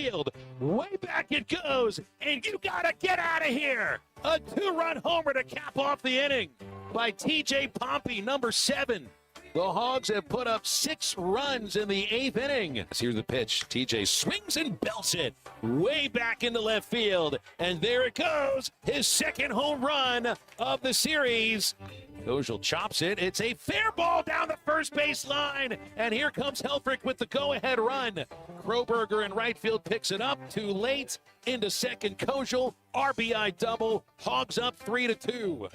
field. Way back it goes, and you gotta get out of here. A 2-run homer to cap off the inning by T.J. Pompey, number 7. The Hogs have put up 6 runs in the 8th inning. Here's the pitch. TJ swings and belts it way back into left field. And there it goes. His 2nd home run of the series. Kojal chops it. It's a fair ball down the first base line. And here comes Helfrich with the go-ahead run. Kroberger in right field picks it up. Too late. Into second. Kojal. RBI double. Hogs up 3-2.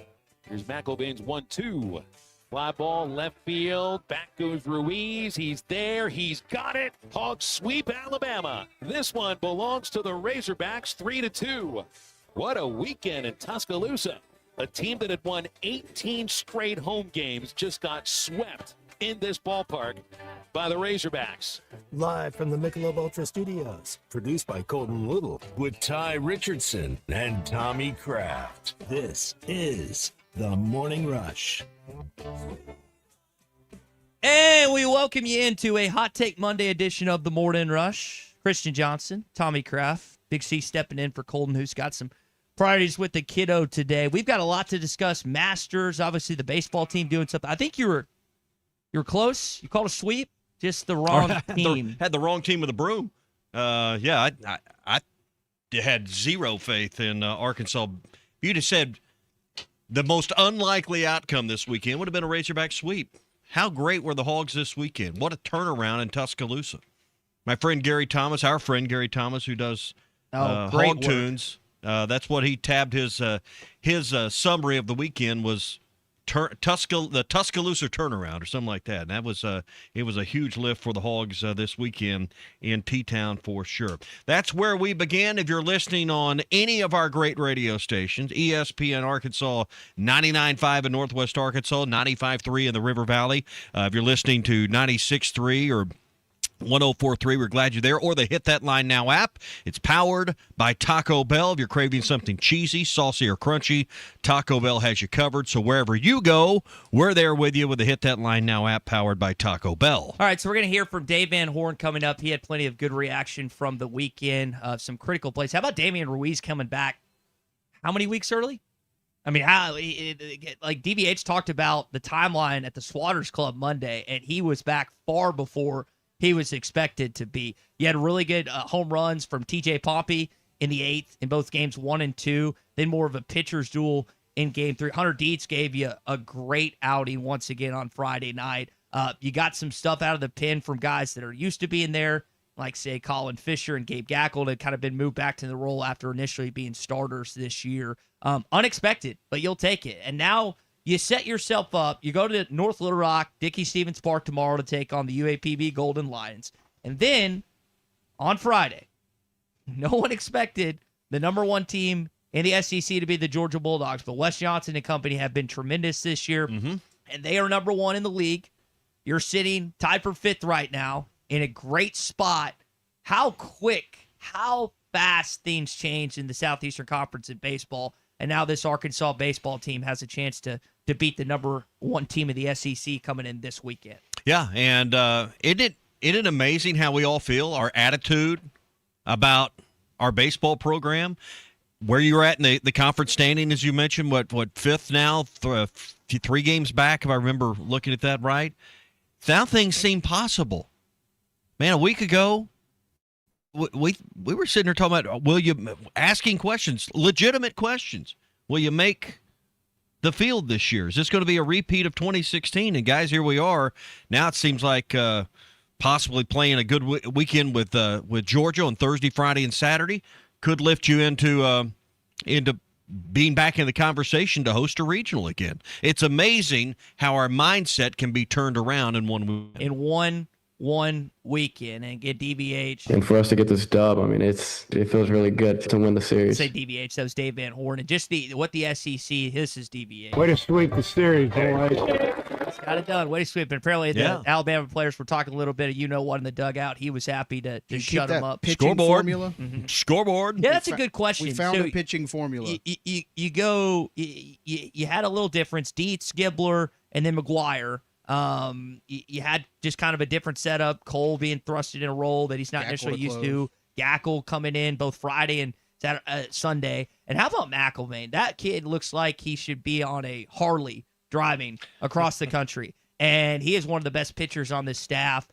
Here's McElvain's 1-2. Fly ball, left field, back goes Ruiz. He's there, he's got it. Hogs sweep Alabama. This one belongs to the Razorbacks, 3-2. What a weekend in Tuscaloosa. A team that had won 18 straight home games just got swept in this ballpark by the Razorbacks. Live from the Michelob Ultra Studios, produced by Colton Little, with Ty Richardson and Tommy Kraft. This is The Morning Rush. And we welcome you into a Hot Take Monday edition of the Morning Rush. Christian Johnson, Tommy Kraft, Big C stepping in for Colton, who's got some priorities with the kiddo today. We've got a lot to discuss. Masters, obviously the baseball team doing something. I think you were close. You called a sweep, just the wrong team. Had the wrong team with a broom. I had zero faith in Arkansas. If you'd have said the most unlikely outcome this weekend would have been a Razorback sweep. How great were the Hogs this weekend? What a turnaround in Tuscaloosa. My friend Gary Thomas, our friend Gary Thomas, who does Hog Tunes, that's what he tabbed his summary of the weekend was the Tuscaloosa turnaround or something like that. And that was it was a huge lift for the Hogs this weekend in T-Town for sure. That's where we begin. If you're listening on any of our great radio stations, ESPN Arkansas 99.5 in Northwest Arkansas, 95.3 in the River Valley. If you're listening to 96.3 or 104.3, we're glad you're there. Or the Hit That Line Now app. It's powered by Taco Bell. If you're craving something cheesy, saucy, or crunchy, Taco Bell has you covered. So wherever you go, we're there with you with the Hit That Line Now app powered by Taco Bell. All right, so we're going to hear from Dave Van Horn coming up. He had plenty of good reaction from the weekend, some critical plays. How about Damian Ruiz coming back how many weeks early? I mean, like DVH talked about the timeline at the Swatters Club Monday, and he was back far before he was expected to be. You had really good home runs from T.J. Pompey in the 8th in both games 1 and 2. Then more of a pitcher's duel in game 3. Hunter Dietz gave you a great outing once again on Friday night. You got some stuff out of the pen from guys that are used to being there, like, say, Colin Fisher and Gabe Gackle, that kind of been moved back to the role after initially being starters this year. Unexpected, but you'll take it. And now you set yourself up. You go to North Little Rock, Dickey Stevens Park tomorrow to take on the UAPB Golden Lions. And then on Friday, no one expected the number 1 team in the SEC to be the Georgia Bulldogs, but Wes Johnson and company have been tremendous this year, and they are number 1 in the league. You're sitting tied for 5th right now in a great spot. How quick, how fast things change in the Southeastern Conference in baseball, and now this Arkansas baseball team has a chance to beat the number 1 team of the SEC coming in this weekend. Yeah, and isn't it amazing how we all feel, our attitude about our baseball program? Where you're at in the conference standing, as you mentioned, what 5th now, 3 games back, if I remember looking at that right. Now things seem possible. Man, a week ago, we were sitting there talking about, asking questions, legitimate questions. Will you make the field this year? Is this going to be a repeat of 2016? And guys, here we are. Now it seems like possibly playing a good weekend with Georgia on Thursday, Friday, and Saturday could lift you into being back in the conversation to host a regional again. It's amazing how our mindset can be turned around in one week. In one weekend and get DVH. And for us to get this dub, I mean, it feels really good to win the series. Say DVH, that was Dave Van Horn. And just what the SEC, this is DVH. Way to sweep the series, boys. Got it done. Way to sweep. And apparently the Alabama players were talking a little bit of what in the dugout. He was happy to shut them up. Scoreboard. Formula? Mm-hmm. Scoreboard. Yeah, that's a good question. We found a pitching formula. You had a little difference. Dietz, Gibbler, and then McGuire. You had just kind of a different setup. Cole being thrusted in a role that he's not necessarily used to. Gackle coming in both Friday and Sunday. And how about McIlvain? That kid looks like he should be on a Harley driving across the country. And he is one of the best pitchers on this staff,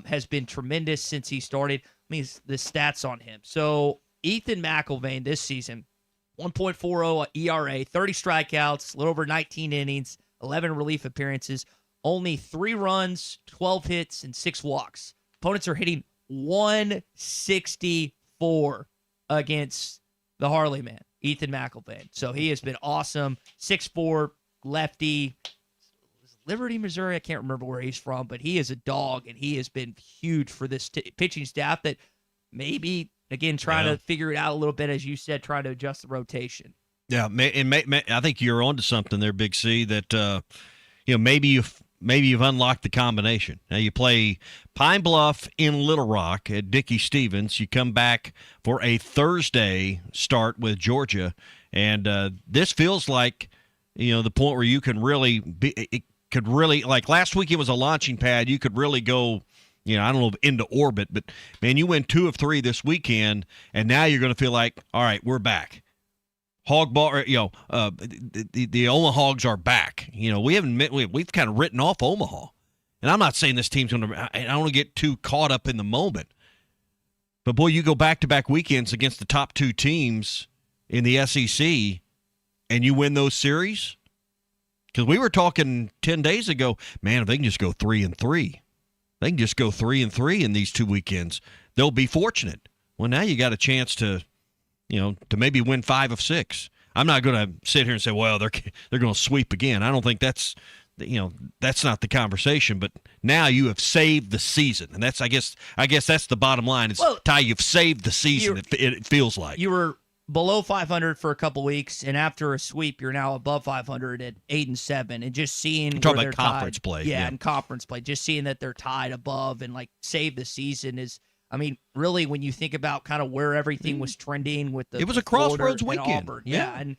has been tremendous since he started. I mean, the stats on him. So Ethan McIlvain this season, 1.40 ERA, 30 strikeouts, a little over 19 innings, 11 relief appearances, only 3 runs, 12 hits, and 6 walks. Opponents are hitting 164 against the Harley man, Ethan McIlvain. So he has been awesome. 6'4", lefty. Liberty, Missouri. I can't remember where he's from, but he is a dog, and he has been huge for this pitching staff that maybe, again, trying to figure it out a little bit, as you said, trying to adjust the rotation. Yeah, I think you're onto something there, Big C, that maybe you've unlocked the combination. Now you play Pine Bluff in Little Rock at Dickey Stevens. You come back for a Thursday start with Georgia, and this feels like the point where you can really like last week it was a launching pad. You could really go, I don't know, into orbit, but man, you win 2 of 3 this weekend, and now you're going to feel like, all right, we're back. Hog ball, the Omaha Hogs are back. We've kind of written off Omaha, and I'm not saying this team's going to. I don't want to get too caught up in the moment, but boy, you go back-to-back weekends against the top 2 teams in the SEC, and you win those series. Because we were talking 10 days ago, man, if they can just go 3-3, they can just go 3-3 in these 2 weekends, they'll be fortunate. Well, now you got a chance to maybe win 5 of 6. I'm not going to sit here and say, well, they're going to sweep again. I don't think that's not the conversation. But now you have saved the season, and that's I guess that's the bottom line. Is Ty, you've saved the season. It feels like you were below 500 for a couple weeks, and after a sweep, you're now above 500 at 8-7. And just seeing talking about conference play, and conference play, just seeing that they're tied above and like save the season is. I mean, really, when you think about kind of where everything was trending with it was a crossroads weekend. Auburn, and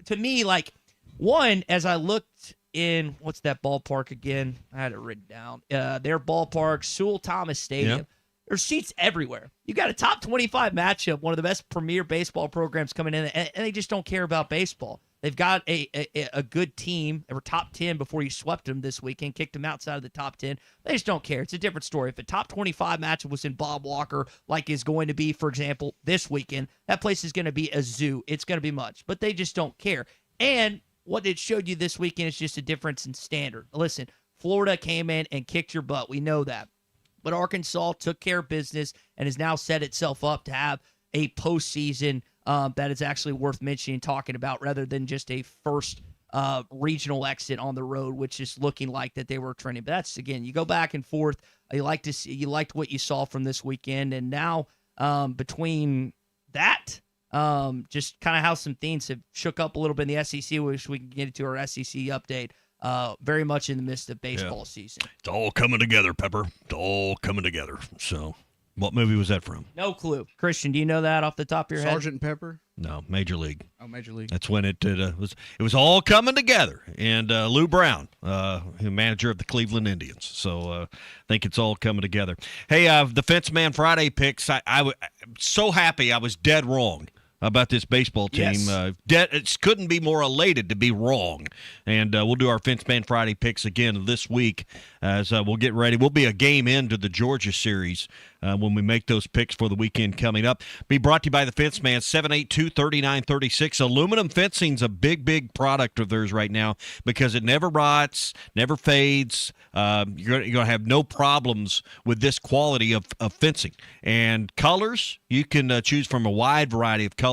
to me, like, one, as I looked in what's that ballpark again? I had it written down. Their ballpark, Sewell Thomas Stadium. Yep. There's seats everywhere. You got a top 25 matchup, one of the best premier baseball programs coming in, and they just don't care about baseball. They've got a good team. They were top 10 before you swept them this weekend, kicked them outside of the top 10. They just don't care. It's a different story. If a top 25 matchup was in Bob Walker, like is going to be, for example, this weekend, that place is going to be a zoo. It's going to be much, but they just don't care. And what it showed you this weekend is just a difference in standard. Listen, Florida came in and kicked your butt. We know that. But Arkansas took care of business and has now set itself up to have a postseason that is actually worth mentioning, talking about, rather than just a first regional exit on the road, which is looking like that they were trending. But that's, again, you go back and forth. You liked what you saw from this weekend, and now between that, just kind of how some things have shook up a little bit in the SEC, which we can get into our SEC update. Very much in the midst of baseball season. It's all coming together, Pepper. It's all coming together. So, what movie was that from? No clue. Christian, do you know that off the top of your head? Sergeant Pepper? No, Major League. Oh, Major League. That's when it was all coming together. And Lou Brown, manager of the Cleveland Indians. So, I think it's all coming together. Hey, the Fence Man Friday picks, I'm so happy I was dead wrong about this baseball team. Yes. It couldn't be more elated to be wrong. And we'll do our Fence Man Friday picks again this week as we'll get ready. We'll be a game into the Georgia series when we make those picks for the weekend coming up. Be brought to you by the Fence Man, 782-3936. Aluminum fencing's a big, big product of theirs right now because it never rots, never fades. You're going to have no problems with this quality of fencing. And colors, you can choose from a wide variety of colors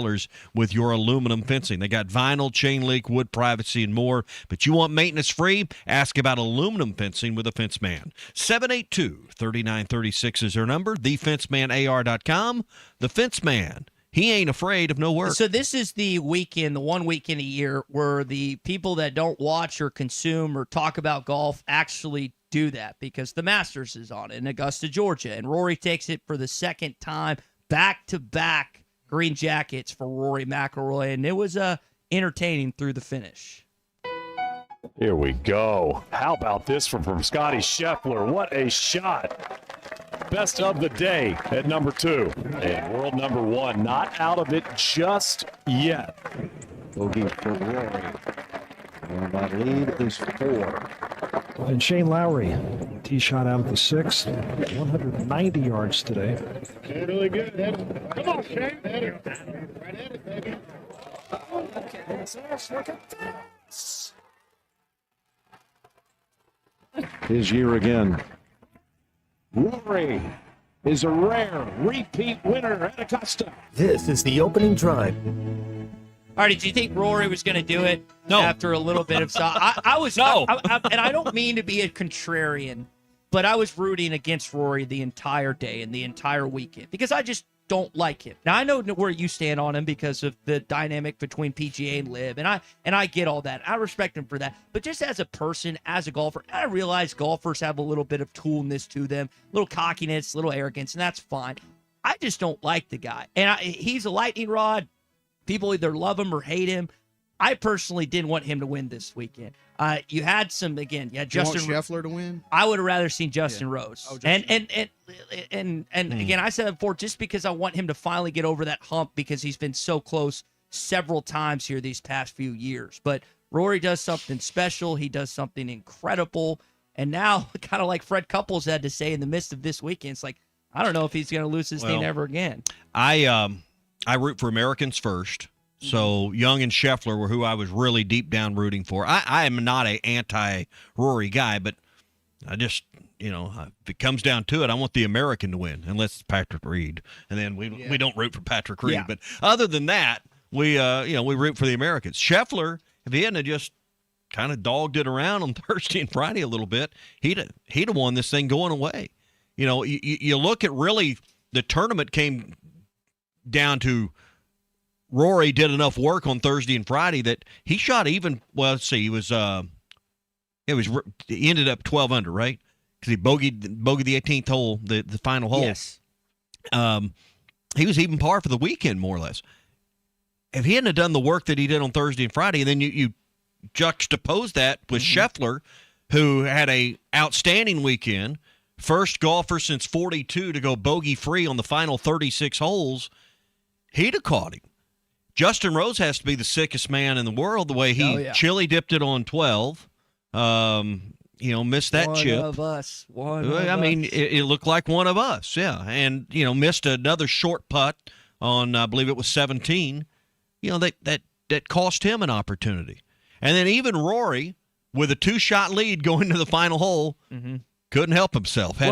with your aluminum fencing. They got vinyl, chain link, wood privacy, and more. But you want maintenance free? Ask about aluminum fencing with a Fence Man. 782-3936 is their number. TheFenceManAR.com. The Fence Man. He ain't afraid of no work. So this is the weekend, the one weekend a year where the people that don't watch or consume or talk about golf actually do that because the Masters is on in Augusta, Georgia, and Rory takes it for the second time, back-to-back green jackets for Rory McIlroy, and it was entertaining through the finish. Here we go. How about this from Scotty Scheffler? What a shot. Best of the day at number 2. And world number 1 not out of it just yet. Bogey for Rory. And that lead is 4. And Shane Lowry, tee shot out at the 6th, 190 yards today. Really good. Come on, Shane. Right at it, baby. Look at this. His year again. Rory is a rare repeat winner at Augusta. This is the opening drive. All right, did you think Rory was going to do it? No. After a little bit of I was No. and I don't mean to be a contrarian, but I was rooting against Rory the entire day and the entire weekend because I just don't like him. Now I know where you stand on him because of the dynamic between PGA and LIV, and I get all that. I respect him for that. But just as a person, as a golfer, I realize golfers have a little bit of toolness to them, a little cockiness, a little arrogance, and that's fine. I just don't like the guy, and he's a lightning rod. People either love him or hate him. I personally didn't want him to win this weekend. You had some again. You had Justin Scheffler to win. I would have rather seen Justin Rose. Oh, Justin. And again, I said it before, just because I want him to finally get over that hump because he's been so close several times here these past few years. But Rory does something special. He does something incredible. And now, kind of like Fred Couples had to say in the midst of this weekend, it's like, I don't know if he's going to lose his thing ever again. I root for Americans first. So Young and Scheffler were who I was really deep down rooting for. I am not an anti-Rory guy, but I just, if it comes down to it, I want the American to win, unless it's Patrick Reed. And then we don't root for Patrick Reed. Yeah. But other than that, we root for the Americans. Scheffler, if he hadn't just kind of dogged it around on Thursday and Friday a little bit, he'd have won this thing going away. You look at really the tournament came down to Rory did enough work on Thursday and Friday that he shot even. Well, let's see, he ended up 12 under, right? Because he bogeyed the 18th hole, the final hole. Yes. He was even par for the weekend, more or less. If he hadn't have done the work that he did on Thursday and Friday, and then you juxtapose that with Scheffler, who had a outstanding weekend, first golfer since 42 to go bogey free on the final 36 holes, he'd have caught him. Justin Rose has to be the sickest man in the world the way he chili dipped it on 12. Missed that chip. One of us. It looked like one of us, yeah. And, missed another short putt on, I believe it was 17. That cost him an opportunity. And then even Rory, with a 2-shot lead going to the final hole, couldn't help himself.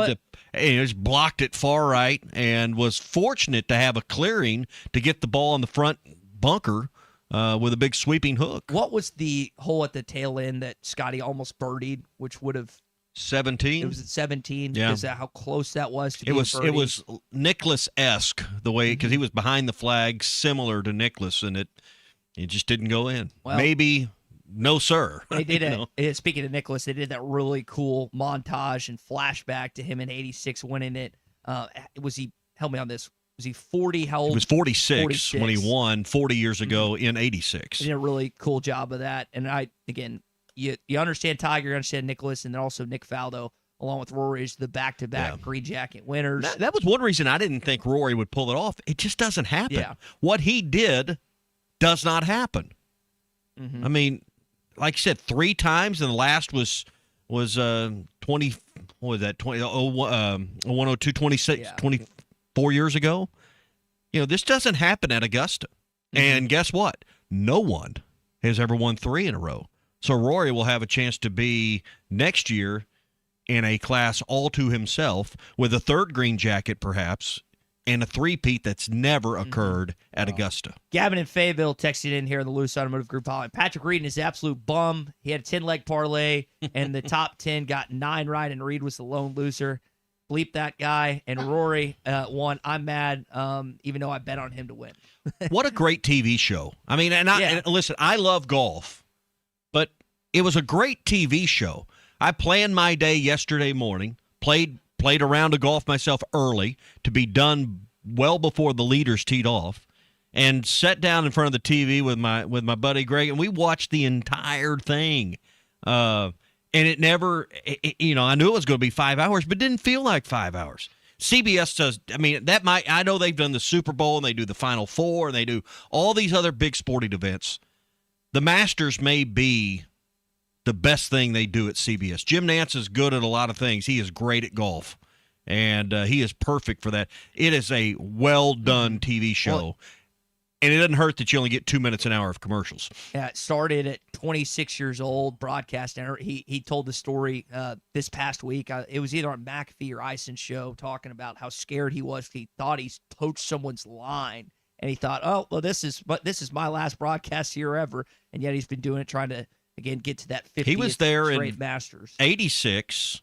Just blocked it far right and was fortunate to have a clearing to get the ball in the front bunker with a big sweeping hook. What was the hole at the tail end that Scotty almost birdied, which would have 17? It was at 17. Yeah. Is that how close that was to it was birdie? It was Nicklaus-esque the way, because he was behind the flag, similar to Nicklaus, and it just didn't go in. Well, maybe no, sir. They did speaking of Nicklaus, they did that really cool montage and flashback to him in '86 winning it. Help me on this. Was he 40? How old? He was 46 when he won 40 years ago in '86. They did a really cool job of that. And you understand Tiger, you understand Nicklaus, and then also Nick Faldo, along with Rory's the back-to-back green jacket winners. That was one reason I didn't think Rory would pull it off. It just doesn't happen. Yeah. What he did does not happen. I mean, like you said, 3 times, and the last was 20. What was that? 102, 26, 24 years ago. This doesn't happen at Augusta. And guess what? No one has ever won 3 in a row. So Rory will have a chance to be next year in a class all to himself with a 3rd green jacket, perhaps, and a 3-peat that's never occurred at Augusta. Gavin and Fayetteville texted in here in the Loose Automotive Group hotline. Patrick Reed is absolute bum. He had a 10-leg parlay, and the top 10 got 9 right, and Reed was the lone loser. Bleep that guy. And Rory won. I'm mad, even though I bet on him to win. What a great TV show. I mean, and listen, I love golf, but it was a great TV show. I planned my day yesterday morning, played a round of golf myself early to be done well before the leaders teed off, and sat down in front of the TV with my buddy Greg, and we watched the entire thing. And it never, I knew it was going to be 5 hours, but it didn't feel like 5 hours. CBS does. I mean, I know they've done the Super Bowl and they do the Final Four and they do all these other big sporting events. The Masters may be the best thing they do at CBS. Jim Nantz is good at a lot of things. He is great at golf, and he is perfect for that. It is a well-done TV show. Well, and it doesn't hurt that you only get 2 minutes an hour of commercials. Yeah, it started at 26 years old, broadcast. He told the story this past week. It was either on McAfee or Ison's show, talking about how scared he was. He thought he poached someone's line, and he thought, oh, well, this is my last broadcast here ever. And yet he's been doing it, trying to, again, get to that 50th He was there straight in Masters. 86,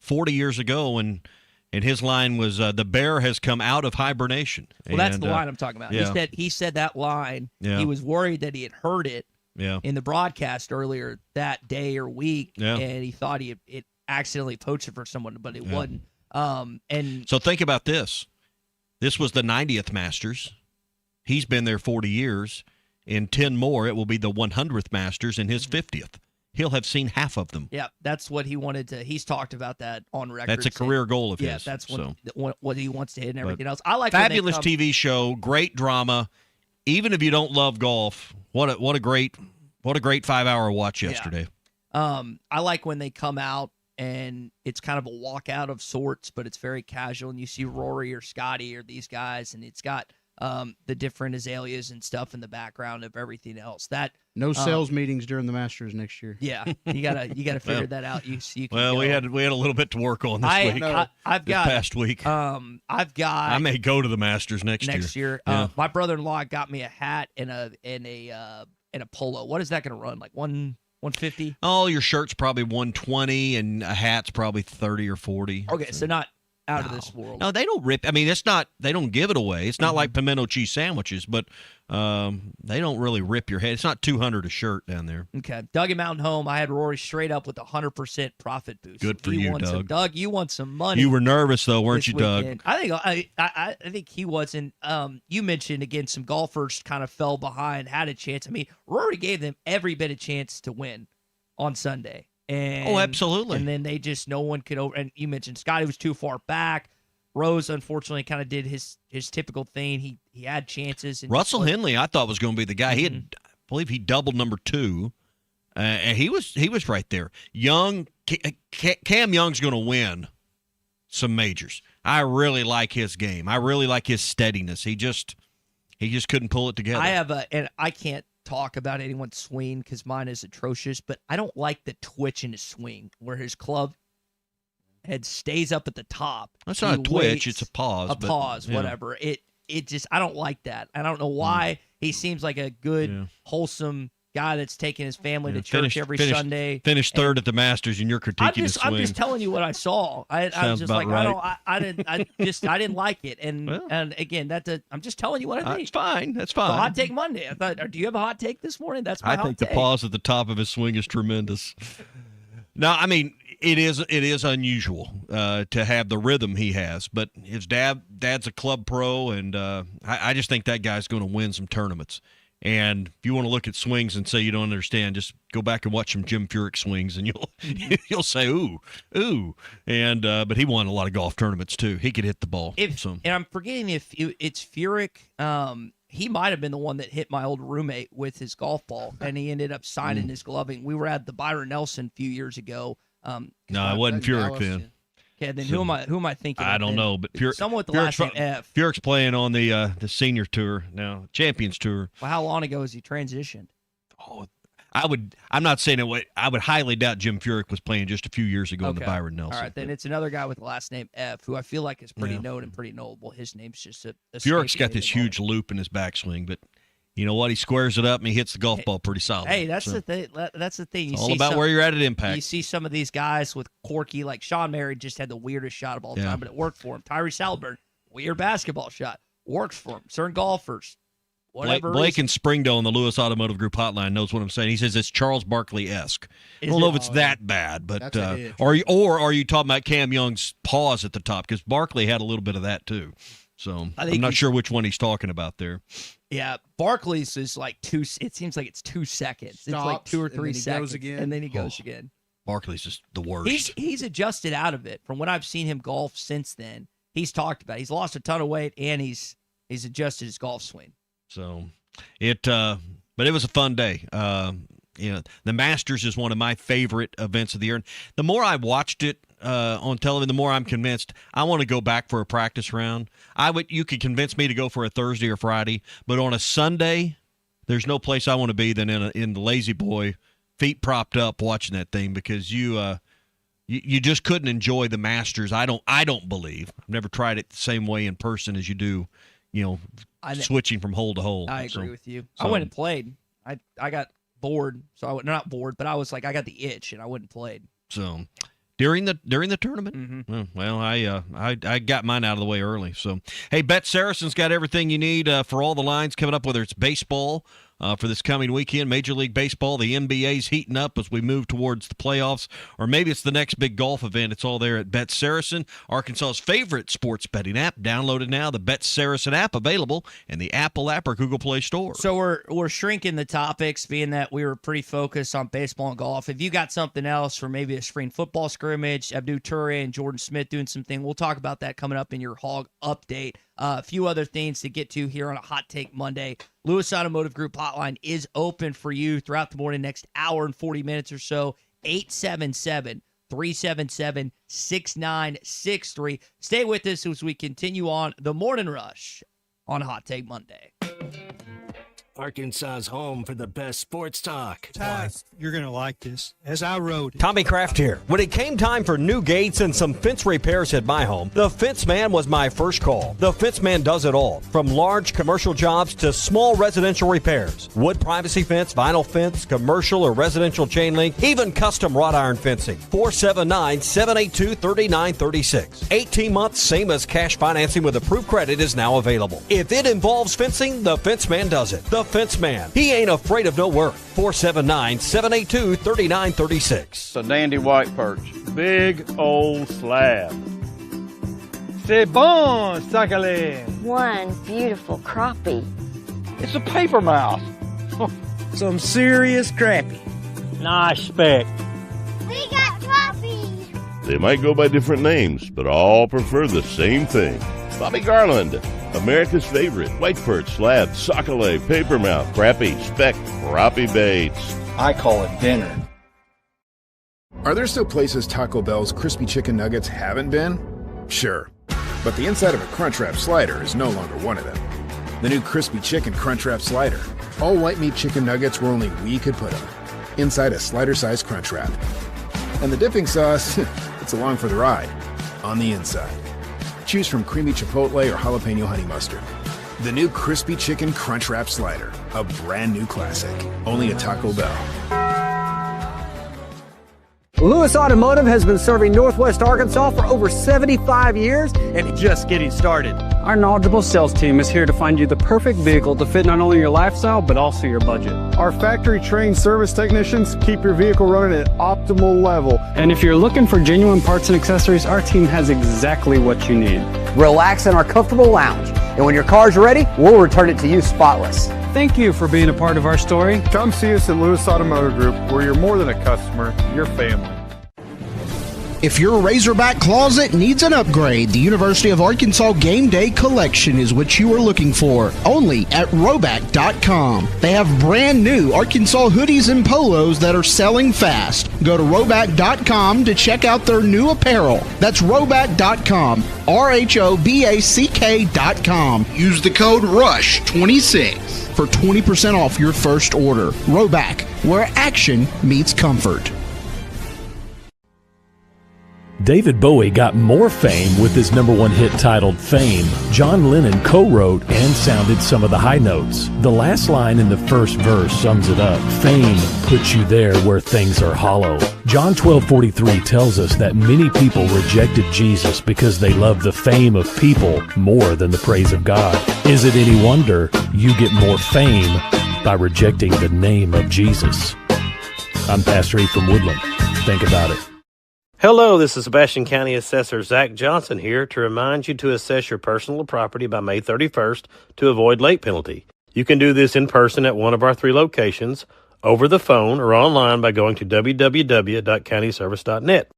40 years ago, and his line was, the bear has come out of hibernation. Well, that's the line I'm talking about. Yeah. He said that line. Yeah. He was worried that he had heard it Yeah. in the broadcast earlier that day or week, Yeah. and he thought it accidentally poached it for someone, but it wasn't. And So think about this. This was the 90th Masters. He's been there 40 years. In 10 more, it will be the 100th Masters and his 50th. He'll have seen half of them. yeah, that's what he wanted to. He's talked about that on record. That's a career goal of Yeah, his. that's so. what he wants to hit and everything else. I like when they Fabulous come- TV show, great drama. Even if you don't love golf, what a great 5-hour watch yesterday. I like when they come out and it's kind of a walkout of sorts, but it's very casual, and you see Rory or Scotty or these guys, and it's got the different azaleas and stuff in the background of everything else. That no sales meetings during the Masters next year. Yeah, you gotta figure that out. You can Well, go. we had a little bit to work on this week. I've this got past week. I've got. I may go to the Masters next year. Yeah. My brother-in-law got me a hat and a polo. What is that going to run? Like 150? Oh, your shirt's probably 120 and a hat's probably 30 or 40. Okay, so not out of this world. No, they don't rip. I mean, it's not. They don't give it away. It's not like pimento cheese sandwiches, but they don't really rip your head. It's not $200 a shirt down there. Okay, Doug and Mountain Home. I had Rory straight up with 100% profit boost. Good for you, Doug. Doug, you want some money? You were nervous though, weren't this you, Doug? weekend. I think he wasn't. You mentioned again some golfers kind of fell behind, had a chance. I mean, Rory gave them every bit of chance to win on Sunday. And, absolutely. And then they just, no one could over. And you mentioned Scotty was too far back. Rose, unfortunately, kind of did his typical thing. He had chances. And Russell Henley, I thought was going to be the guy. He had, I believe, he doubled number 2, and he was right there. Cam Young's going to win some majors. I really like his game. I really like his steadiness. He just couldn't pull it together. I have and I can't talk about anyone's swing because mine is atrocious, but I don't like the twitch in his swing where his club head stays up at the top. That's not a twitch, it's a pause. Yeah. Whatever. It just, I don't like that. I don't know why. He seems like a good, wholesome guy that's taking his family to church every Sunday. Finished third at the Masters, and you're critiquing his swing. I'm just telling you what I saw. I was just like, right. I didn't like it. And again, I'm just telling you what I think. That's fine. That's fine. The Hot Take Monday. I thought, do you have a hot take this morning? That's my hot think take. the pause at the top of his swing is tremendous. No, I mean, it is unusual to have the rhythm he has, but his dad's a club pro, and I just think that guy's going to win some tournaments. And if you want to look at swings and say you don't understand, just go back and watch some Jim Furyk swings, and you'll say ooh. And but he won a lot of golf tournaments too. He could hit the ball. And I'm forgetting if it's Furyk. He might have been the one that hit my old roommate with his golf ball, and he ended up signing his gloving. We were at the Byron Nelson a few years ago. No, it wasn't Furyk then. Okay, then who am I thinking? I don't know, but someone with the last name F. Furyk's playing on the senior tour now, Champions Tour. Well, how long ago has he transitioned? Oh, I'm not saying it. I would highly doubt Jim Furyk was playing just a few years ago in the Byron Nelson. All right, then it's another guy with the last name F, who I feel like is pretty known and pretty knowable. His name's just a Furyk's got this huge loop in his backswing, but you know what? He squares it up and he hits the golf ball pretty solid. Hey, that's the thing. That's the thing. You all see about where you're at impact. You see some of these guys with quirky, like Sean Mary just had the weirdest shot of all time, but it worked for him. Tyrese Halliburton, weird basketball shot, works for him. Certain golfers. Blake in Springdale on the Lewis Automotive Group hotline knows what I'm saying. He says it's Charles Barkley-esque. I don't know if it's that bad, but are you talking about Cam Young's pause at the top? Because Barkley had a little bit of that too. So I'm not sure which one he's talking about there. Yeah, Barkley's is like it seems like it's 2 seconds. It's like 2 or 3 seconds, and then he goes again. Barkley's just the worst. He's adjusted out of it. From what I've seen him golf since then, he's talked about. He's lost a ton of weight, and he's adjusted his golf swing. So but it was a fun day. The Masters is one of my favorite events of the year. And the more I watched it on television, the more I'm convinced I want to go back for a practice round. You could convince me to go for a Thursday or Friday, but on a Sunday, there's no place I want to be than in the Lazy Boy, feet propped up, watching that thing, because you just couldn't enjoy the Masters. I don't believe. I've never tried it the same way in person as you do, switching from hole to hole. I agree with you. I went and played. I got bored, so not bored, but I was like, I got the itch, and I went and played. So during the tournament, Mm-hmm. well, I got mine out of the way early. So hey, Bet Saracen's got everything you need for all the lines coming up, whether it's baseball. For this coming weekend, Major League Baseball, the NBA's heating up as we move towards the playoffs, or maybe it's the next big golf event. It's all there at Bet Saracen, Arkansas's favorite sports betting app. Downloaded now, the Bet Saracen app, available in the Apple app or Google Play Store. So we're shrinking the topics, being that we were pretty focused on baseball and golf. If you got something else for maybe a spring football scrimmage, Abdu Toure and Jordan Smith doing something, we'll talk about that coming up in your Hog Update. A few other things to get to here on a Hot Take Monday. Lewis Automotive Group hotline is open for you throughout the morning, next hour and 40 minutes or so. 877-377-6963. Stay with us as we continue on the Morning Rush on Hot Take Monday. Arkansas's home for the best sports talk. Ty, you're going to like this. As I wrote, Tommy Kraft here. When it came time for new gates and some fence repairs at my home, the Fence Man was my first call. The Fence Man does it all, from large commercial jobs to small residential repairs. Wood privacy fence, vinyl fence, commercial or residential chain link, even custom wrought iron fencing. 479-782-3936. 18 months, same as cash financing with approved credit, is now available. If it involves fencing, the Fence Man does it. The Fence Man. He ain't afraid of no work. 479-782-3936. A dandy white perch. Big old slab. C'est bon, sacalé. One beautiful crappie. It's a paper mouse. some serious crappie. Nice speck. We got crappies. They might go by different names, but all prefer the same thing. Bobby Garland, America's favorite white perch, slab, sockeye, papermouth, crappie, speck, crappie baits. I call it dinner. Are there still places Taco Bell's crispy chicken nuggets haven't been? Sure, but the inside of a Crunchwrap slider is no longer one of them. The new crispy chicken Crunchwrap slider. All white meat chicken nuggets where only we could put them. Inside a slider-sized Crunchwrap. And the dipping sauce, it's along for the ride. On the inside. Choose from creamy chipotle or jalapeno honey mustard. The new crispy chicken Crunchwrap slider. A brand new classic. Only at Taco Bell. Lewis Automotive has been serving Northwest Arkansas for over 75 years and just getting started. Our knowledgeable sales team is here to find you the perfect vehicle to fit not only your lifestyle, but also your budget. Our factory-trained service technicians keep your vehicle running at optimal level. And if you're looking for genuine parts and accessories, our team has exactly what you need. Relax in our comfortable lounge. And when your car's ready, we'll return it to you spotless. Thank you for being a part of our story. Come see us at Lewis Automotive Group, where you're more than a customer, you're family. If your Razorback closet needs an upgrade, the University of Arkansas Game Day Collection is what you are looking for. Only at Roback.com. They have brand new Arkansas hoodies and polos that are selling fast. Go to Roback.com to check out their new apparel. That's Roback.com. RHOBACK.com. Use the code RUSH26 for 20% off your first order. Roback, where action meets comfort. David Bowie got more fame with his #1 hit titled Fame. John Lennon co-wrote and sounded some of the high notes. The last line in the first verse sums it up. Fame puts you there where things are hollow. John 12:43 tells us that many people rejected Jesus because they loved the fame of people more than the praise of God. Is it any wonder you get more fame by rejecting the name of Jesus? I'm Pastor E from Woodland. Think about it. Hello, this is Sebastian County Assessor Zach Johnson here to remind you to assess your personal property by May 31st to avoid late penalty. You can do this in person at one of our 3 locations, over the phone, or online by going to www.countyservice.net.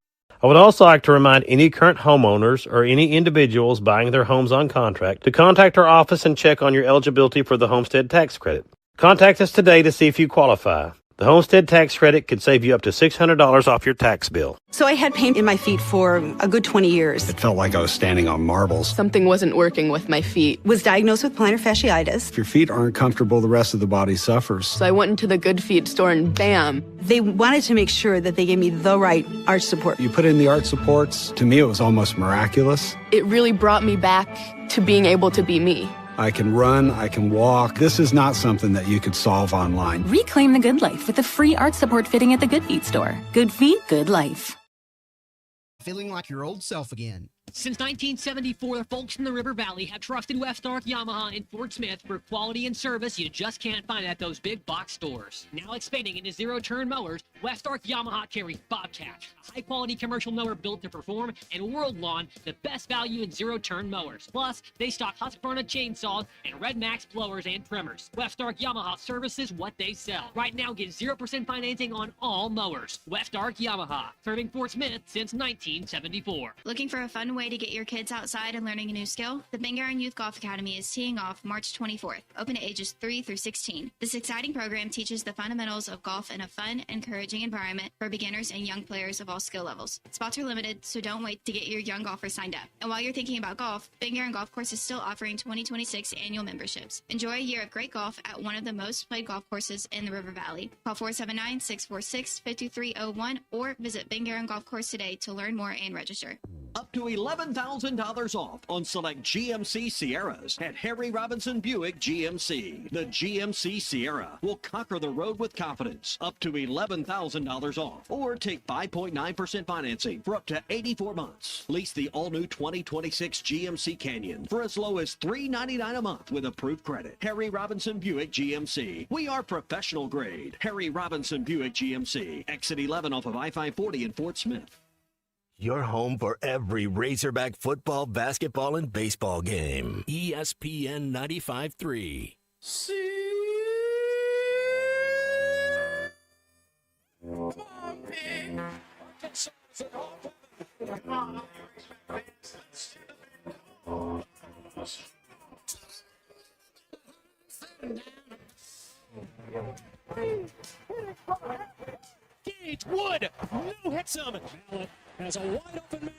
I would also like to remind any current homeowners or any individuals buying their homes on contract to contact our office and check on your eligibility for the homestead tax credit. Contact us today to see if you qualify. The homestead tax credit could save you up to $600 off your tax bill. So I had pain in my feet for a good 20 years. It felt like I was standing on marbles. Something wasn't working with my feet. Was diagnosed with plantar fasciitis. If your feet aren't comfortable, the rest of the body suffers. So I went into the Good Feet store and bam. They wanted to make sure that they gave me the right arch support. You put in the arch supports, to me it was almost miraculous. It really brought me back to being able to be me. I can run, I can walk. This is not something that you could solve online. Reclaim the good life with a free arch support fitting at the Good Feet store. Good feet, good life. Feeling like your old self again. Since 1974, the folks in the River Valley have trusted West Ark Yamaha in Fort Smith for quality and service you just can't find at those big box stores. Now expanding into zero-turn mowers, West Ark Yamaha carries Bobcat, a high-quality commercial mower built to perform, and World Lawn, the best value in zero-turn mowers. Plus, they stock Husqvarna chainsaws and Red Max blowers and trimmers. West Ark Yamaha services what they sell. Right now, get 0% financing on all mowers. West Ark Yamaha, serving Fort Smith since 1974. Looking for a fun way to get your kids outside and learning a new skill? The Bend Garen Youth Golf Academy is teeing off March 24th, open to ages 3 through 16. This exciting program teaches the fundamentals of golf in a fun, encouraging environment for beginners and young players of all skill levels. Spots are limited, so don't wait to get your young golfers signed up. And while you're thinking about golf, Bend Garen Golf Course is still offering 2026 annual memberships. Enjoy a year of great golf at one of the most played golf courses in the River Valley. Call 479-646-5301 or visit Bend Garen Golf Course today to learn more and register. Up to $11,000 off on select GMC Sierras at Harry Robinson Buick GMC. The GMC Sierra will conquer the road with confidence. Up to $11,000 off. Or take 5.9% financing for up to 84 months. Lease the all-new 2026 GMC Canyon for as low as $399 a month with approved credit. Harry Robinson Buick GMC. We are professional grade. Harry Robinson Buick GMC. Exit 11 off of I-540 in Fort Smith. Your home for every Razorback football, basketball, and baseball game. ESPN 95.3. Gage Wood, no hits him. Allen has a wide open man.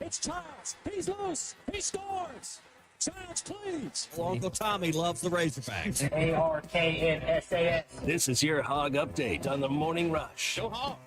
It's Childs. He's loose. He scores. Childs cleans. Uncle Tommy loves the Razorbacks. ARKNSAS. This is your Hog Update on the Morning Rush. Go Hog.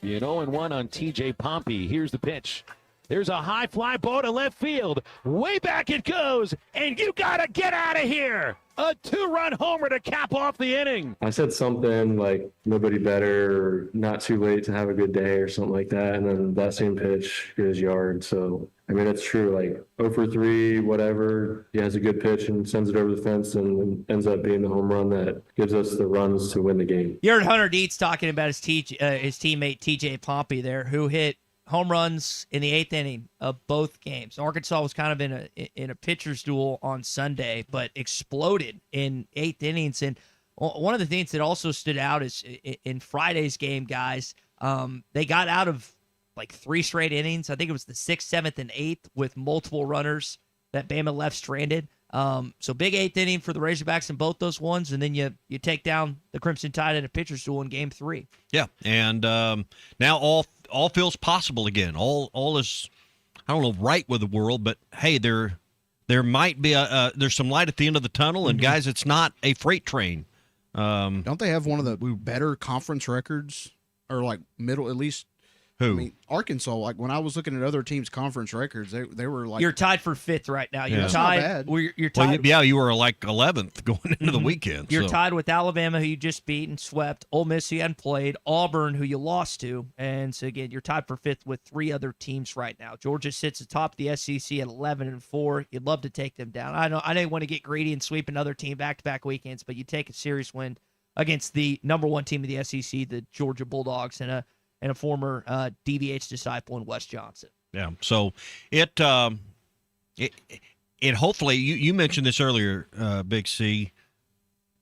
You 0-1 on TJ Pompey. Here's the pitch. There's a high fly ball to left field. Way back it goes, and you got to get out of here. A 2-run homer to cap off the inning. I said something like nobody better, or not too late to have a good day or something like that. And then that same pitch goes yard. So, I mean, it's true. Like 0 for 3, whatever. He has a good pitch and sends it over the fence and ends up being the home run that gives us the runs to win the game. You heard Hunter Dietz talking about his teammate TJ Pompey there, who hit home runs in the 8th inning of both games. Arkansas was kind of in a pitcher's duel on Sunday, but exploded in 8th innings. And one of the things that also stood out is in Friday's game, guys, they got out of like 3 straight innings. I think it was the 6th, 7th, and 8th with multiple runners that Bama left stranded. So big 8th inning for the Razorbacks in both those ones, and then you take down the Crimson Tide in a pitcher's duel in Game 3. Yeah, and now all feels possible again. All is, I don't know, right with the world, but hey, there might be there's some light at the end of the tunnel, and guys, it's not a freight train. Don't they have one of the better conference records, or like middle at least? Who? I mean, Arkansas. Like when I was looking at other teams' conference records, they were like you're tied for 5th right now. You're tied. You're tied. Well, yeah, you were like 11th going into the weekend. You're tied with Alabama, who you just beat and swept. Ole Miss, who you hadn't played. Auburn, who you lost to. And so again, you're tied for 5th with 3 other teams right now. Georgia sits atop the SEC at 11-4. You'd love to take them down. I didn't want to get greedy and sweep another team back-to-back weekends, but you take a serious win against the number 1 team of the SEC, the Georgia Bulldogs, and a former DVH disciple in Wes Johnson. Yeah, so it hopefully, you mentioned this earlier, Big C,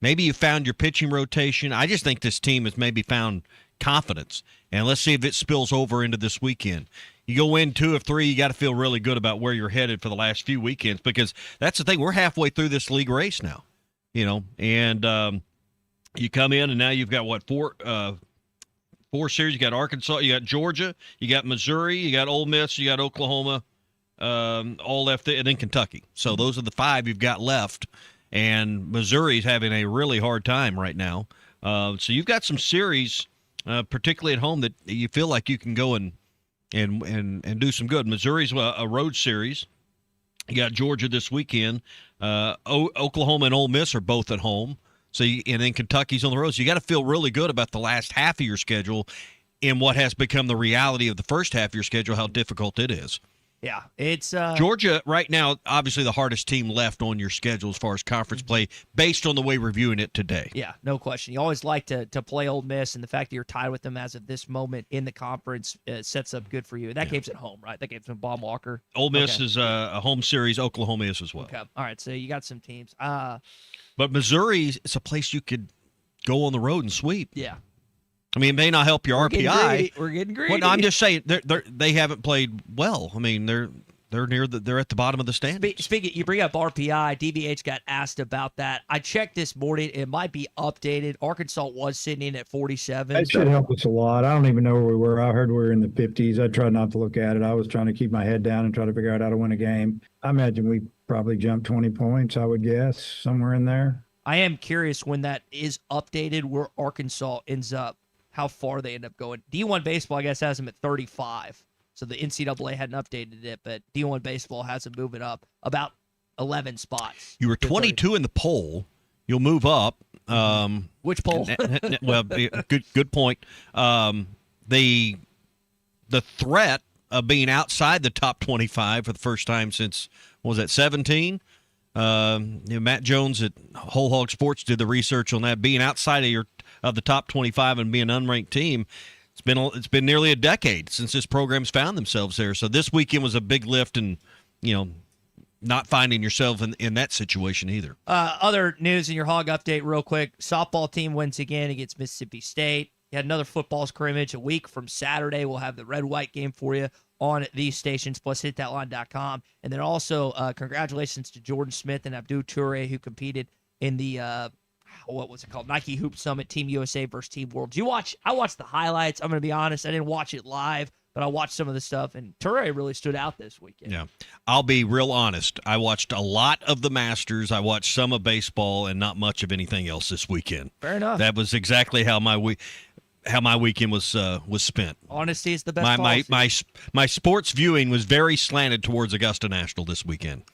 maybe you found your pitching rotation. I just think this team has maybe found confidence. And let's see if it spills over into this weekend. You go win 2 of 3, you got to feel really good about where you're headed for the last few weekends, because that's the thing. We're halfway through this league race now, and you come in and now you've got four series. You got Arkansas, you got Georgia, you got Missouri, you got Ole Miss, you got Oklahoma, all left there, and then Kentucky. So those are the 5 you've got left, and Missouri's having a really hard time right now. So you've got some series, particularly at home, that you feel like you can go and do some good. Missouri's a road series. You got Georgia this weekend. Oklahoma and Ole Miss are both at home. And then Kentucky's on the road. So you got to feel really good about the last half of your schedule in what has become the reality of the first half of your schedule, how difficult it is. Yeah, it's Georgia right now, obviously the hardest team left on your schedule as far as conference play, based on the way we're viewing it today. Yeah, no question. You always like to play Ole Miss, and the fact that you're tied with them as of this moment in the conference sets up good for you. That game's at home, right? That game's in Bob Walker. Ole Miss is a home series. Oklahoma is as well. Okay, all right. So you got some teams. But Missouri is a place you could go on the road and sweep. Yeah. I mean, it may not help your RPI. We're getting greedy. Well, I'm just saying they haven't played well. I mean, they're at the bottom of the standings. Speaking, you bring up RPI. DVH got asked about that. I checked this morning. It might be updated. Arkansas was sitting in at 47. That should help us a lot. I don't even know where we were. I heard we were in the 50s. I tried not to look at it. I was trying to keep my head down and try to figure out how to win a game. I imagine we probably jumped 20 points, I would guess, somewhere in there. I am curious when that is updated where Arkansas ends up, how far they end up going. D1 Baseball, I guess, has them at 35. So the NCAA hadn't updated it, but D1 Baseball has them moving up about 11 spots. You were 22 in the poll. You'll move up. Which poll? Well, good point. The threat of being outside the top 25 for the first time since, what was that, 17? Matt Jones at Whole Hog Sports did the research on that. Being outside of the top 25 and being an unranked team, it's been nearly a decade since this program's found themselves there. So this weekend was a big lift, and not finding yourself in that situation either. Other news in your Hog update, real quick: softball team wins again against Mississippi State. You had another football scrimmage a week from Saturday. We'll have the red-white game for you on these stations, plus hitthatline.com. And then also, congratulations to Jordan Smith and Abdul Toure, who competed in the, what was it called? Nike Hoop Summit, Team USA versus Team World. I watched the highlights. I'm going to be honest. I didn't watch it live, but I watched some of the stuff, and Toure really stood out this weekend. Yeah. I'll be real honest. I watched a lot of the Masters. I watched some of baseball and not much of anything else this weekend. Fair enough. That was exactly how my weekend was spent. Honesty is the best policy. My sports viewing was very slanted towards Augusta National this weekend.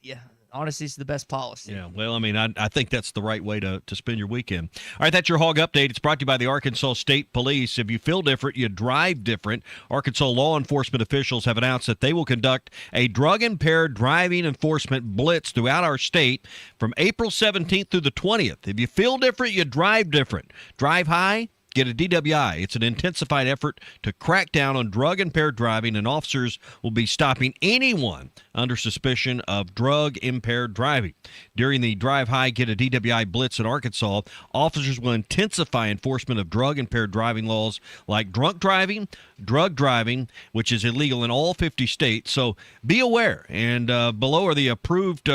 Yeah, honesty is the best policy. Yeah, well, I mean, I think that's the right way to spend your weekend. All right, that's your Hog Update. It's brought to you by the Arkansas State Police. If you feel different, you drive different. Arkansas law enforcement officials have announced that they will conduct a drug-impaired driving enforcement blitz throughout our state from April 17th through the 20th. If you feel different, you drive different. Drive high. Get a DWI. It's an intensified effort to crack down on drug-impaired driving, and officers will be stopping anyone under suspicion of drug-impaired driving. During the Drive High, Get a DWI blitz in Arkansas, officers will intensify enforcement of drug-impaired driving laws like drunk driving, drug driving, which is illegal in all 50 states. So be aware. And below are the approved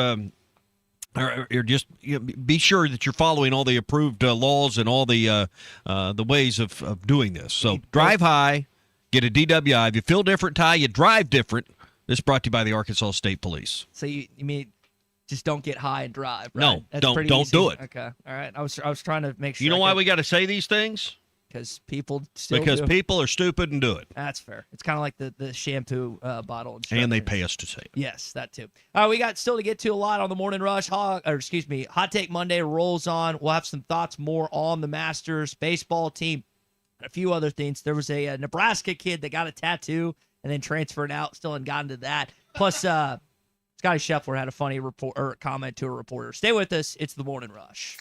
or just be sure that you're following all the approved laws and all the ways of doing this. So drive high, get a DWI. If you feel different, Ty, you drive different. This is brought to you by the Arkansas State Police. So you mean just don't get high and drive, right? No, That's don't easy. do it. Okay, all right. I was trying to make sure. You know why we got to say these things? Because people still Because do. people are stupid and do it. That's fair. It's kind of like the shampoo bottle. And they pay us to say it. Yes, that too. All right, we got still to get to a lot on the Morning Rush. Hot Take Monday rolls on. We'll have some thoughts more on the Masters baseball team and a few other things. There was a Nebraska kid that got a tattoo and then transferred out. Still hadn't gotten to that. Plus, Scotty Scheffler had a funny comment to a reporter. Stay with us. It's the Morning Rush.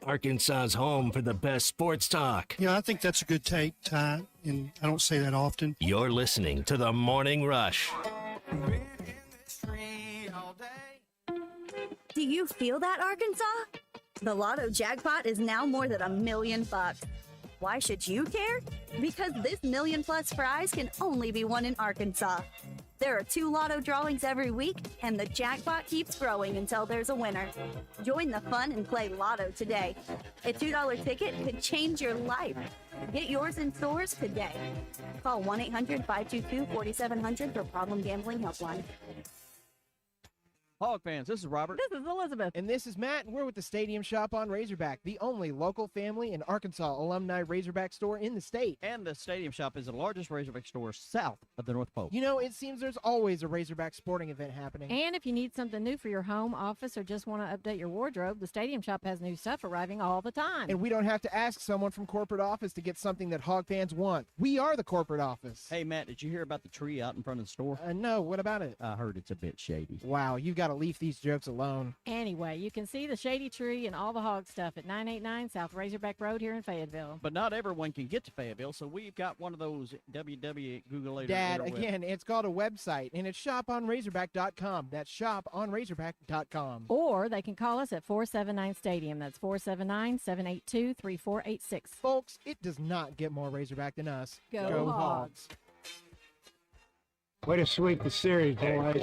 Arkansas's home for the best sports talk. Yeah, I think that's a good take, Ty, and I don't say that often. You're listening to the Morning Rush. Do you feel that, Arkansas? The Lotto jackpot is now more than $1 million. Why should you care? Because this million-plus prize can only be won in Arkansas. There are 2 lotto drawings every week, and the jackpot keeps growing until there's a winner. Join the fun and play Lotto today. A $2 ticket could change your life. Get yours in stores today. Call 1-800-522-4700 for Problem Gambling Helpline. Hog fans, this is Robert. This is Elizabeth. And this is Matt, and we're with the Stadium Shop on Razorback, the only local family and Arkansas alumni Razorback store in the state. And the Stadium Shop is the largest Razorback store south of the North Pole. You know, it seems there's always a Razorback sporting event happening. And if you need something new for your home, office, or just want to update your wardrobe, the Stadium Shop has new stuff arriving all the time. And we don't have to ask someone from corporate office to get something that Hog fans want. We are the corporate office. Hey, Matt, did you hear about the tree out in front of the store? No, what about it? I heard it's a bit shady. Wow, you've got to leave these jokes alone. Anyway, you can see the shady tree and all the hog stuff at 989 South Razorback Road here in Fayetteville. But not everyone can get to Fayetteville, so we've got one of those www Google Dad, again, it's called a website, and it's shoponrazorback.com. That's shoponrazorback.com. Or they can call us at 479 Stadium. That's 479-782-3486. Folks, it does not get more Razorback than us. Go Hogs. Way to sweep the series, boys.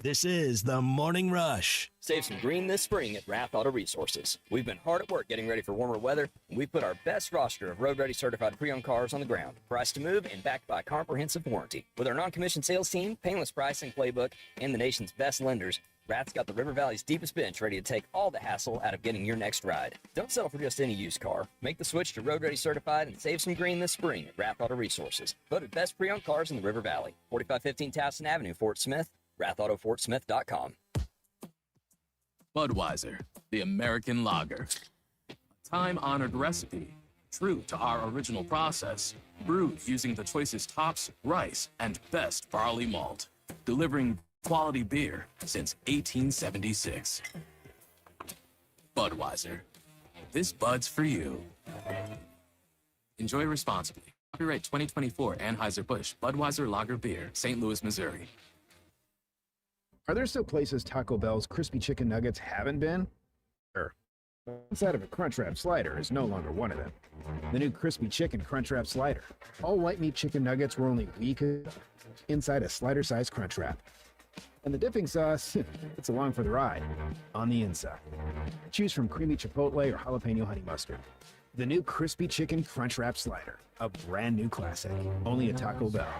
This is the Morning Rush. Save some green this spring at Rath Auto Resources. We've been hard at work getting ready for warmer weather, and we've put our best roster of road-ready certified pre-owned cars on the ground, priced to move and backed by a comprehensive warranty. With our non-commissioned sales team, painless pricing playbook, and the nation's best lenders, Rath's got the River Valley's deepest bench ready to take all the hassle out of getting your next ride. Don't settle for just any used car. Make the switch to road-ready certified and save some green this spring at Rath Auto Resources. Voted best pre-owned cars in the River Valley. 4515 Towson Avenue, Fort Smith. RathAutoFortSmith.com. Budweiser, the American lager. A time-honored recipe, true to our original process, brewed using the choicest hops, rice, and best barley malt, delivering quality beer since 1876. Budweiser. This Bud's for you. Enjoy responsibly. Copyright 2024 Anheuser-Busch Budweiser Lager Beer, St. Louis, Missouri. Are there still places Taco Bell's crispy chicken nuggets haven't been? Sure. Inside of a Crunchwrap slider is no longer one of them. The new crispy chicken Crunchwrap slider. All white meat chicken nuggets were only a week ago inside a slider-sized Crunchwrap. And the dipping sauce, it's along for the ride on the inside. Choose from creamy chipotle or jalapeno honey mustard. The new crispy chicken Crunchwrap slider, a brand new classic, only at Taco Bell.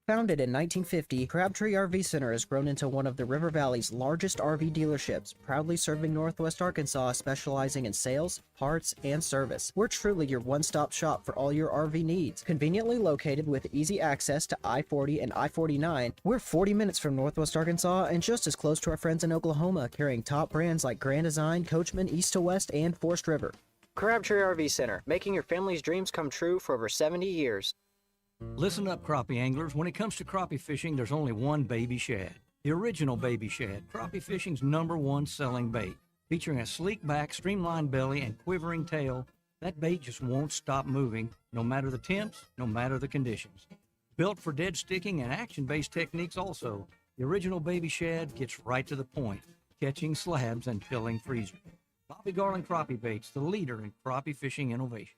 Founded in 1950, Crabtree RV Center has grown into one of the River Valley's largest RV dealerships, proudly serving Northwest Arkansas, specializing in sales, parts, and service. We're truly your one-stop shop for all your RV needs. Conveniently located with easy access to I-40 and I-49, we're 40 minutes from Northwest Arkansas and just as close to our friends in Oklahoma, carrying top brands like Grand Design, Coachman, East to West, and Forest River. Crabtree RV Center, making your family's dreams come true for over 70 years. Listen up, crappie anglers. When it comes to crappie fishing, there's only one baby shad. The original baby shad, crappie fishing's #1 selling bait. Featuring a sleek back, streamlined belly, and quivering tail, that bait just won't stop moving, no matter the temps, no matter the conditions. Built for dead sticking and action-based techniques also, the original baby shad gets right to the point, catching slabs and filling freezers. Bobby Garland Crappie Baits, the leader in crappie fishing innovation.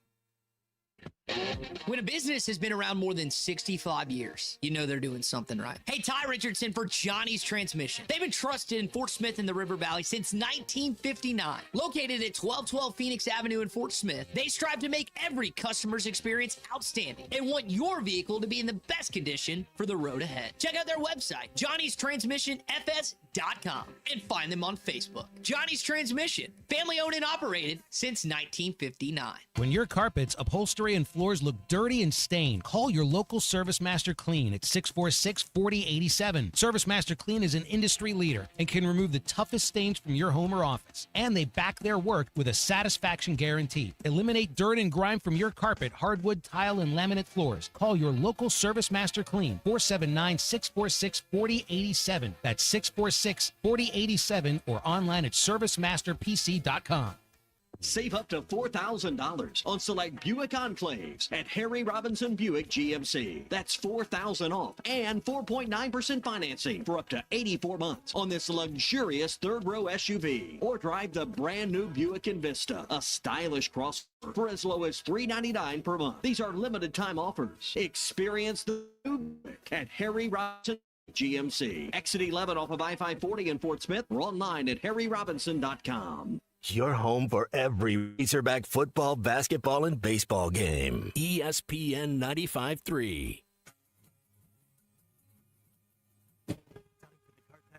When a business has been around more than 65 years, you know they're doing something right. Hey, Ty Richardson for Johnny's Transmission. They've been trusted in Fort Smith in the River Valley since 1959. Located at 1212 Phoenix Avenue in Fort Smith, they strive to make every customer's experience outstanding and want your vehicle to be in the best condition for the road ahead. Check out their website, Johnny'sTransmissionFS.com, and find them on Facebook. Johnny's Transmission, family owned and operated since 1959. When your carpets, upholstery, and floors look dirty and stained, call your local Service Master Clean at 646-4087. Service Master Clean is an industry leader and can remove the toughest stains from your home or office. And they back their work with a satisfaction guarantee. Eliminate dirt and grime from your carpet, hardwood, tile, and laminate floors. Call your local Service Master Clean, 479-646-4087. That's 646-4087 or online at ServiceMasterPC.com. Save up to $4,000 on select Buick Enclaves at Harry Robinson Buick GMC. That's $4,000 off and 4.9% financing for up to 84 months on this luxurious third-row SUV. Or drive the brand-new Buick Envista, a stylish crossover for as low as $399 per month. These are limited-time offers. Experience the new Buick at Harry Robinson GMC. Exit 11 off of I-540 in Fort Smith or online at harryrobinson.com. Your home for every Razorback football, basketball, and baseball game. ESPN 95.3.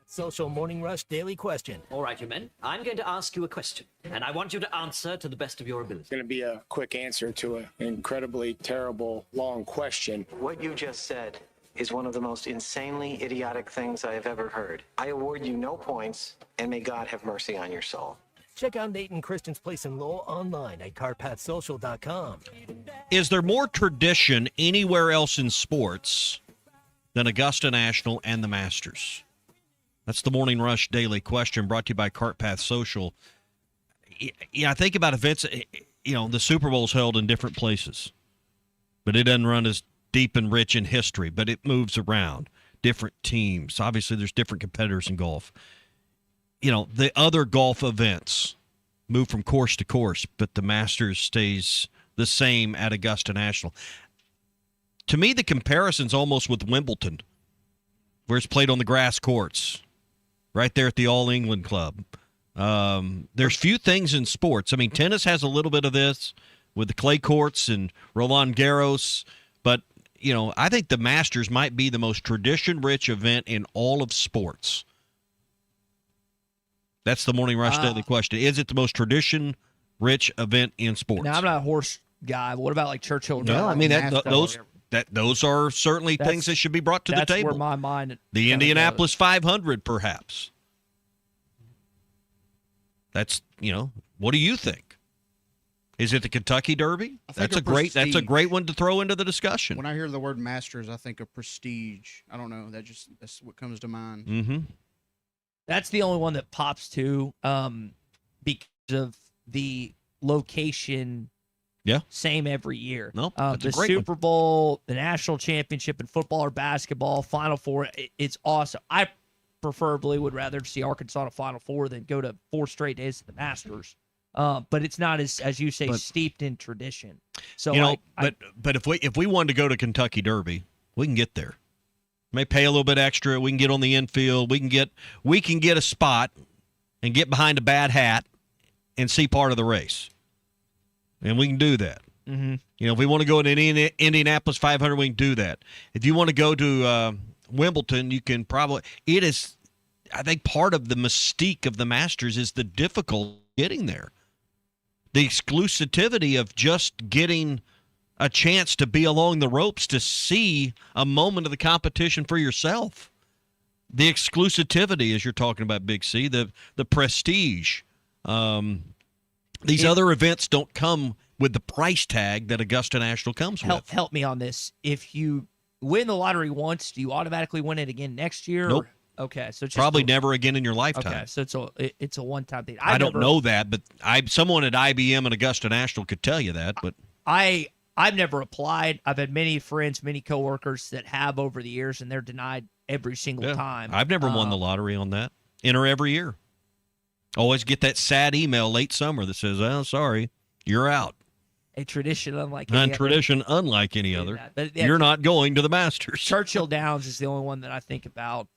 Social Morning Rush Daily Question. All right, you men. I'm going to ask you a question, and I want you to answer to the best of your ability. It's going to be a quick answer to an incredibly terrible, long question. What you just said is one of the most insanely idiotic things I have ever heard. I award you no points, and may God have mercy on your soul. Check out Nate and Kristen's Place in Lowell online at carpathsocial.com. Is there more tradition anywhere else in sports than Augusta National and the Masters? That's the Morning Rush Daily Question brought to you by CartPath Social. Yeah, I think about events, the Super Bowl's held in different places, but it doesn't run as deep and rich in history, but it moves around. Different teams. Obviously, there's different competitors in golf. The other golf events move from course to course, but the Masters stays the same at Augusta National. To me, the comparison's almost with Wimbledon, where it's played on the grass courts, right there at the All England Club. There's few things in sports. I mean, tennis has a little bit of this with the clay courts and Roland Garros, but, I think the Masters might be the most tradition-rich event in all of sports. That's the Morning Rush Daily Question. Is it the most tradition-rich event in sports? Now, I'm not a horse guy, but what about like Churchill? No, I mean, those are certainly things that should be brought to the table. That's where my mind the Indianapolis 500, perhaps. That's, what do you think? Is it the Kentucky Derby? That's a great one to throw into the discussion. When I hear the word Masters, I think of prestige. I don't know. That's what comes to mind. Mm-hmm. That's the only one that pops to because of the location. Yeah. Same every year. No, that's the a great Super one. Bowl, the national championship in football or basketball, Final Four. It's awesome. I preferably would rather see Arkansas to Final Four than go to 4 straight days at the Masters. But it's not as you say, steeped in tradition. So but if we wanted to go to Kentucky Derby, we can get there. May pay a little bit extra. We can get on the infield. We can get a spot and get behind a bad hat and see part of the race. And we can do that. Mm-hmm. If we want to go to Indianapolis 500, we can do that. If you want to go to Wimbledon, you can probably. It is, I think, part of the mystique of the Masters is the difficulty getting there. The exclusivity of just getting a chance to be along the ropes to see a moment of the competition for yourself. The exclusivity, as you're talking about, Big C, the prestige. These other events don't come with the price tag that Augusta National comes with. Help me on this. If you win the lottery once, do you automatically win it again next year? Nope. Okay, so it's probably never again in your lifetime. Okay, so it's a one-time thing. I don't know that, but someone at IBM and Augusta National could tell you that. But I've never applied. I've had many friends, many coworkers that have over the years, and they're denied every single time. I've never won the lottery on that. Enter every year. Always get that sad email late summer that says, "Oh, sorry, you're out." A tradition unlike any other. But you're not going to the Masters. Churchill Downs is the only one that I think about,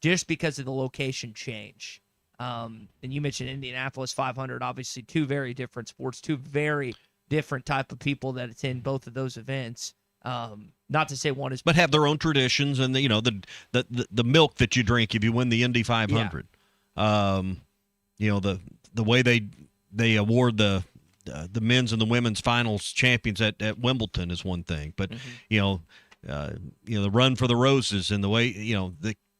just because of the location change. And you mentioned Indianapolis 500, obviously 2 very different sports, 2 very different type of people that attend both of those events. Not to say one is, but have their own traditions and the milk that you drink if you win the Indy 500. Yeah. The way they award the men's and the women's finals champions at Wimbledon is one thing, but the run for the roses and the way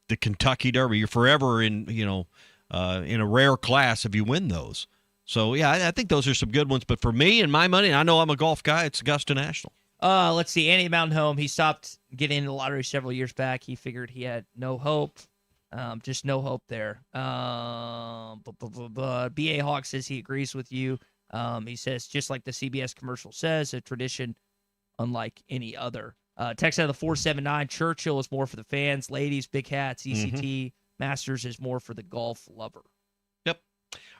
the Kentucky Derby, you're forever in a rare class if you win those. So yeah, I think those are some good ones. But for me and my money, I know I'm a golf guy. It's Augusta National. Let's see, Andy Mountain Home. He stopped getting into the lottery several years back. He figured he had no hope. Just no hope there. B.A. Hawk says he agrees with you. He says, just like the CBS commercial says, a tradition unlike any other. Text out of the 479, Churchill is more for the fans, ladies, big hats, ECT, Masters is more for the golf lover. Yep.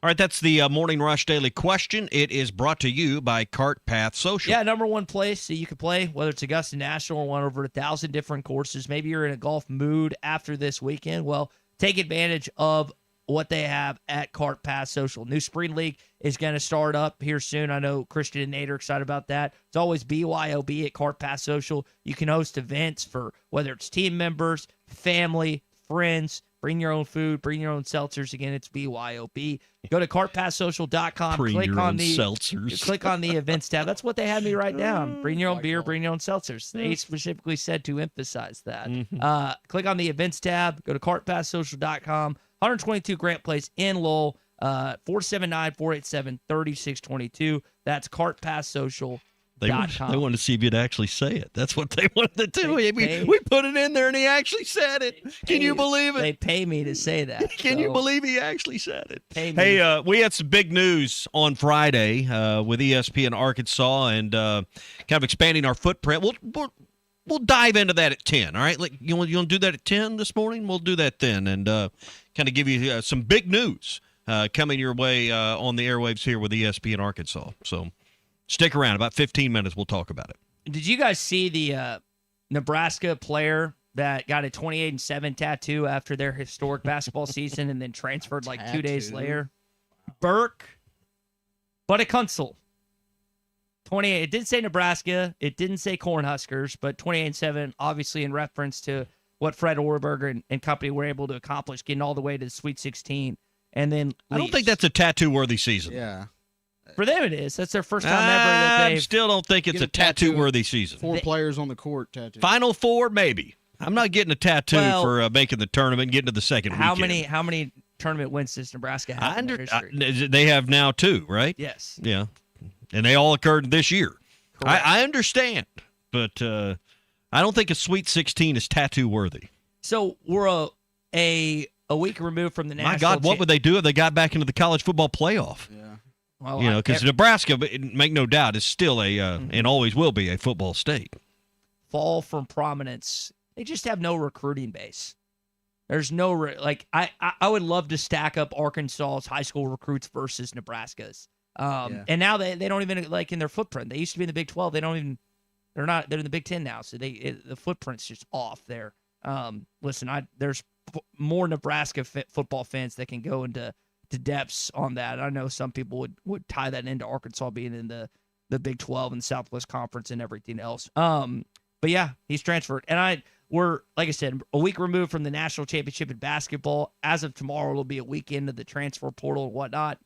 All right, that's the Morning Rush Daily Question. It is brought to you by Cart Path Social. Yeah, number one place that you can play, whether it's Augusta National or one over 1,000 different courses. Maybe you're in a golf mood after this weekend. Well, take advantage of what they have at Cart Path Social. New Spring League is going to start up here soon. I know Christian and Nate are excited about that. It's always BYOB at Cart Path Social. You can host events for whether it's team members, family, friends. Bring your own food. Bring your own seltzers. Again, it's BYOB. Go to cartpathsocial.com. Click on the events tab. That's what they had me write down. Bring your own beer. Bring your own seltzers. They specifically said to emphasize that. Click on the events tab. Go to cartpathsocial.com. 122 Grant Place in Lowell, 479-487-3622. That's cartpathsocial.com. They wanted to see if you'd actually say it. That's what they wanted to do. We put it in there, and he actually said it. Can you believe it? They pay me to say that. Can you believe he actually said it? Hey, we had some big news on Friday with ESPN Arkansas and kind of expanding our footprint. We'll dive into that at 10, all right? Like, you want to do that at 10 this morning? We'll do that then and kind of give you some big news coming your way on the airwaves here with ESPN Arkansas. So stick around. About 15 minutes, we'll talk about it. Did you guys see the Nebraska player that got a 28-7 tattoo after their historic basketball season and then transferred like 2 days later? Burke Buttakunzel. 28. It didn't say Nebraska. It didn't say Cornhuskers, but 28-7, obviously in reference to what Fred Orberger and company were able to accomplish, getting all the way to the Sweet 16, and then I don't think that's a tattoo-worthy season. Yeah. For them, it is. That's their first time ever that I still don't think it's a tattoo-worthy season. 4 players on the court tattoo. Final 4, maybe. I'm not getting a tattoo for making the tournament and getting to the second weekend. How many tournament wins does Nebraska have in their history? They have now 2, right? Yes. Yeah. And they all occurred this year. I understand, but I don't think a Sweet 16 is tattoo-worthy. So we're a week removed from the national. My God, what would they do if they got back into the college football playoff? Yeah. Well, because Nebraska, make no doubt, is still and always will be a football state. Fall from prominence. They just have no recruiting base. There's no I would love to stack up Arkansas's high school recruits versus Nebraska's. And now they don't even like in their footprint. They used to be in the Big 12. They're in the Big 10 now. So the footprint's just off there. Listen, there's more Nebraska football fans that can go into depths on that. I know some people would tie that into Arkansas being in the Big 12 and Southwest Conference and everything else. But yeah, he's transferred. And we're, like I said, a week removed from the national championship in basketball. As of tomorrow, it'll be a weekend of the transfer portal and whatnot.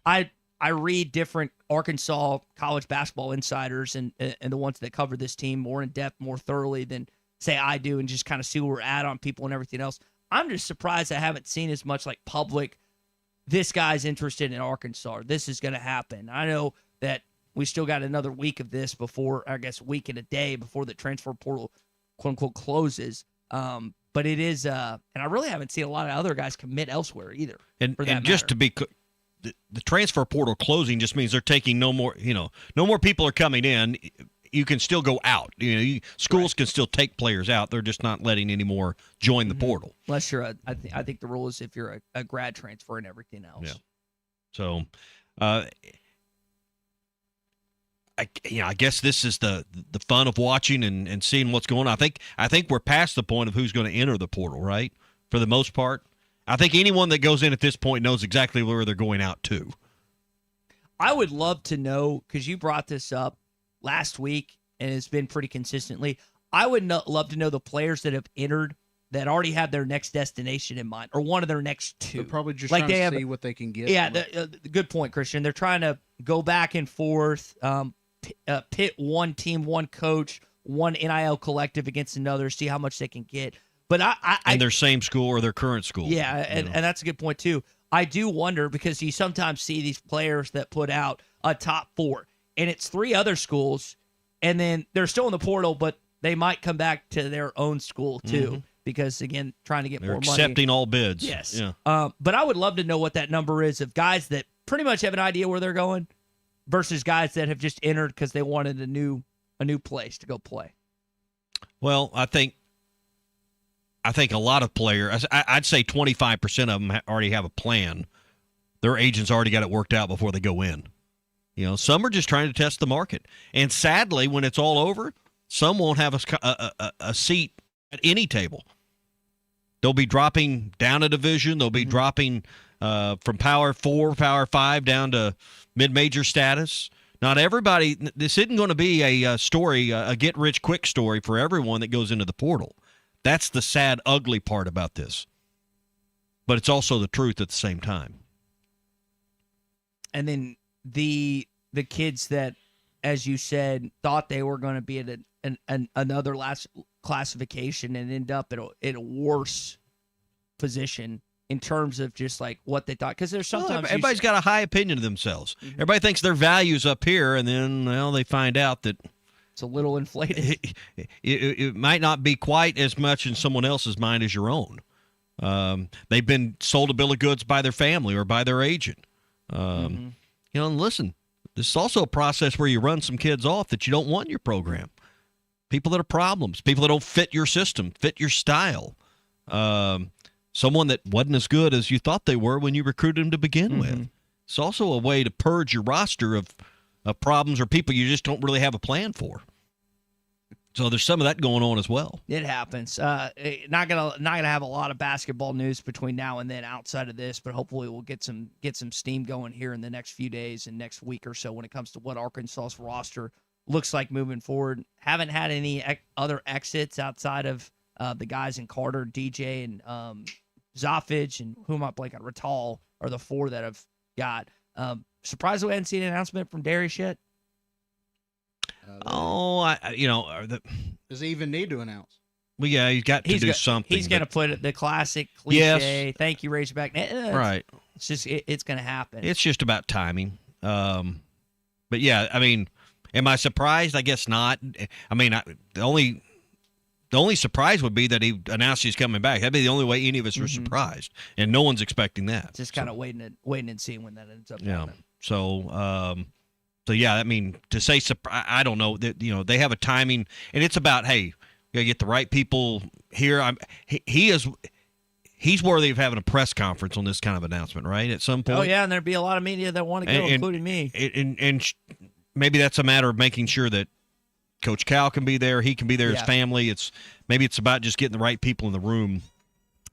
I read different Arkansas college basketball insiders and the ones that cover this team more in depth, more thoroughly than, say, I do, and just kind of see where we're at on people and everything else. I'm just surprised I haven't seen as much like public, this guy's interested in Arkansas. This is going to happen. I know that we still got another week of this before, I guess, week and a day before the transfer portal, quote unquote, closes. But it is, and I really haven't seen a lot of other guys commit elsewhere either. And just to be, the transfer portal closing just means they're taking no more people are coming in. You can still go out. Schools can still take players out. They're just not letting any more join the portal. Unless you're I think the rule is if you're a grad transfer and everything else. Yeah. So, I guess this is the fun of watching and seeing what's going on. I think we're past the point of who's going to enter the portal, right? For the most part, I think anyone that goes in at this point knows exactly where they're going out to. I would love to know, because you brought this up last week and it's been pretty consistently. I would love to know the players that have entered that already have their next destination in mind, or one of their next two. They're probably just trying to see what they can get. Yeah, good point, Christian. They're trying to go back and forth, pit one team, one coach, one NIL collective against another, see how much they can get. But and their same school or their current school. Yeah, and that's a good point too. I do wonder, because you sometimes see these players that put out a top 4, and it's 3 other schools, and then they're still in the portal, but they might come back to their own school too, because again, trying to get more money. They're accepting all bids. Yes. Yeah. But I would love to know what that number is of guys that pretty much have an idea where they're going versus guys that have just entered because they wanted a new place to go play? Well, I think a lot of players, I'd say 25% of them already have a plan. Their agents already got it worked out before they go in. Some are just trying to test the market. And sadly, when it's all over, some won't have a seat at any table. They'll be dropping down a division. They'll be dropping from Power 4, Power 5 down to mid-major status. Not everybody – this isn't going to be a story, a get-rich-quick story for everyone that goes into the portal. That's the sad, ugly part about this. But it's also the truth at the same time. And then the kids that, as you said, thought they were going to be at another last classification and end up in a worse position in terms of just like what they thought. Because there's sometimes everybody's got a high opinion of themselves. Mm-hmm. Everybody thinks their value's up here, and then they find out that it's a little inflated. It might not be quite as much in someone else's mind as your own. They've been sold a bill of goods by their family or by their agent. And listen, this is also a process where you run some kids off that you don't want in your program. People that are problems, people that don't fit your system, fit your style. Someone that wasn't as good as you thought they were when you recruited them to begin with. It's also a way to purge your roster of problems or people you just don't really have a plan for. So there's some of that going on as well. It happens. Not gonna have a lot of basketball news between now and then outside of this, but hopefully we'll get some steam going here in the next few days and next week or so when it comes to what Arkansas's roster looks like moving forward. Haven't had any other exits outside of the guys in Carter, DJ, and Zafich, and who am I blanking? Ratal are the four that have got. Surprised we hadn't seen an announcement from Darius yet. Does he even need to announce? Well, yeah, he's got to do something. He's going to put the classic cliche, yes. Thank you, Razorback. Right. It's just, it's going to happen. It's just about timing. But yeah, I mean, am I surprised? I guess not. I mean, the only surprise would be that he announced he's coming back. That'd be the only way any of us are surprised, and no one's expecting that. Just kind of waiting and seeing when that ends up happening. So yeah, I mean, to say I don't know that they have a timing, and it's about we gotta get the right people here. He's worthy of having a press conference on this kind of announcement, right? At some point. Oh yeah, and there'd be a lot of media that want to go, including me. And maybe that's a matter of making sure that Coach Cal can be there. He can be there. His family. It's about just getting the right people in the room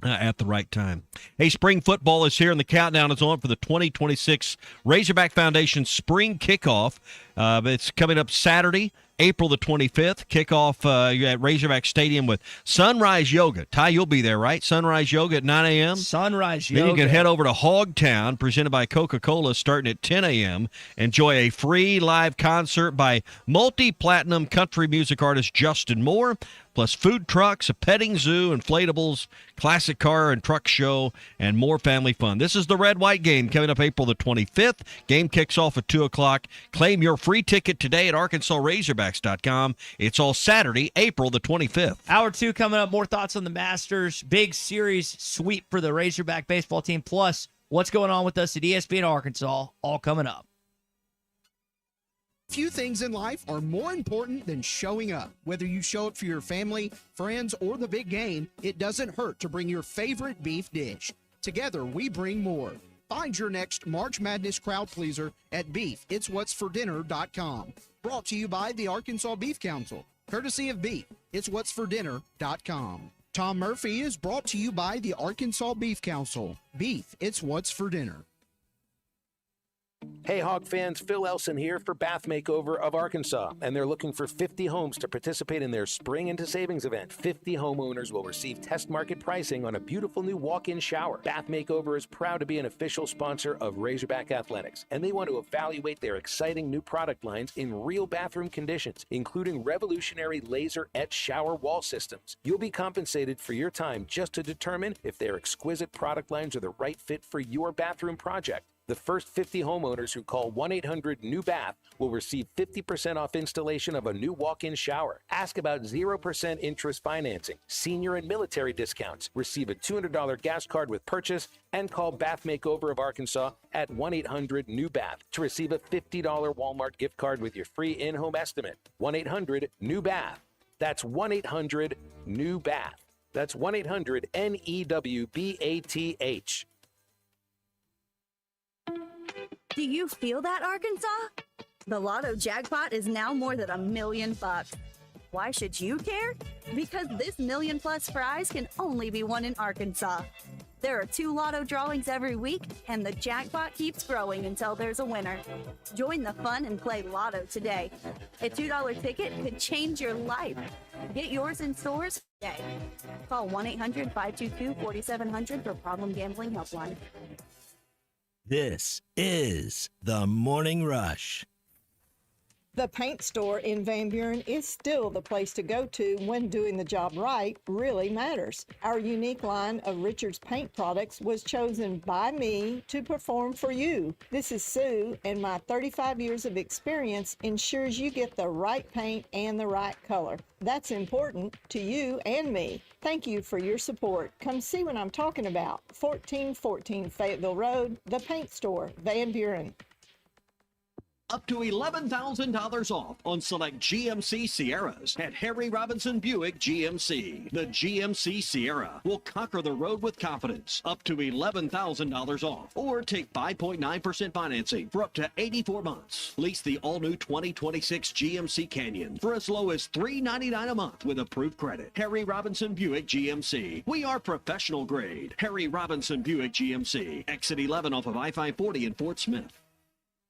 at the right time. Hey, spring football is here, and the countdown is on for the 2026 Razorback Foundation Spring Kickoff. It's coming up Saturday, April the 25th. Kickoff at Razorback Stadium with Sunrise Yoga. Ty, you'll be there, right? Sunrise Yoga at 9 a.m.? Sunrise Yoga. Then you can head over to Hogtown, presented by Coca-Cola, starting at 10 a.m. Enjoy a free live concert by multi-platinum country music artist Justin Moore, plus food trucks, a petting zoo, inflatables, classic car and truck show, and more family fun. This is the Red-White game coming up April the 25th. Game kicks off at 2 o'clock. Claim your free ticket today at ArkansasRazorbacks.com. It's all Saturday, April the 25th. Hour 2 coming up. More thoughts on the Masters. Big series sweep for the Razorback baseball team. Plus, what's going on with us at ESPN Arkansas. All coming up. Few things in life are more important than showing up. Whether you show up for your family, friends, or the big game, it doesn't hurt to bring your favorite beef dish. Together, we bring more. Find your next March Madness crowd pleaser at beefitswhatsfordinner.com. Brought to you by the Arkansas Beef Council, courtesy of Beef. It's whatsfordinner.com. Tom Murphy is brought to you by the Arkansas Beef Council. Beef, it's what's for dinner. Hey Hog fans, Phil Elson here for Bath Makeover of Arkansas, and they're looking for 50 homes to participate in their Spring into Savings event. 50 homeowners will receive test market pricing on a beautiful new walk-in shower. Bath Makeover is proud to be an official sponsor of Razorback Athletics, and they want to evaluate their exciting new product lines in real bathroom conditions, including revolutionary laser etched shower wall systems. You'll be compensated for your time just to determine if their exquisite product lines are the right fit for your bathroom project. The first 50 homeowners who call 1-800-NEW-BATH will receive 50% off installation of a new walk-in shower. Ask about 0% interest financing, senior and military discounts. Receive a $200 gas card with purchase and call Bath Makeover of Arkansas at 1-800-NEW-BATH to receive a $50 Walmart gift card with your free in-home estimate. 1-800-NEW-BATH. That's 1-800-NEW-BATH. That's 1-800-NEWBATH. Do you feel that, Arkansas? The Lotto jackpot is now more than $1 million. Why should you care? Because this $1 million+ prize can only be won in Arkansas. There are 2 Lotto drawings every week, and the jackpot keeps growing until there's a winner. Join the fun and play Lotto today. A $2 ticket could change your life. Get yours in stores today. Call 1-800-522-4700 for Problem Gambling Helpline. This is the Morning Rush. The paint store in Van Buren is still the place to go to when doing the job right really matters. Our unique line of Richards paint products was chosen by me to perform for you. This is Sue, and my 35 years of experience ensures you get the right paint and the right color. That's important to you and me. Thank you for your support. Come see what I'm talking about. 1414 Fayetteville Road, the paint store, Van Buren. Up to $11,000 off on select GMC Sierras at Harry Robinson Buick GMC. The GMC Sierra will conquer the road with confidence. Up to $11,000 off. Or take 5.9% financing for up to 84 months. Lease the all-new 2026 GMC Canyon for as low as $399 a month with approved credit. Harry Robinson Buick GMC. We are professional grade. Harry Robinson Buick GMC. Exit 11 off of I-540 in Fort Smith.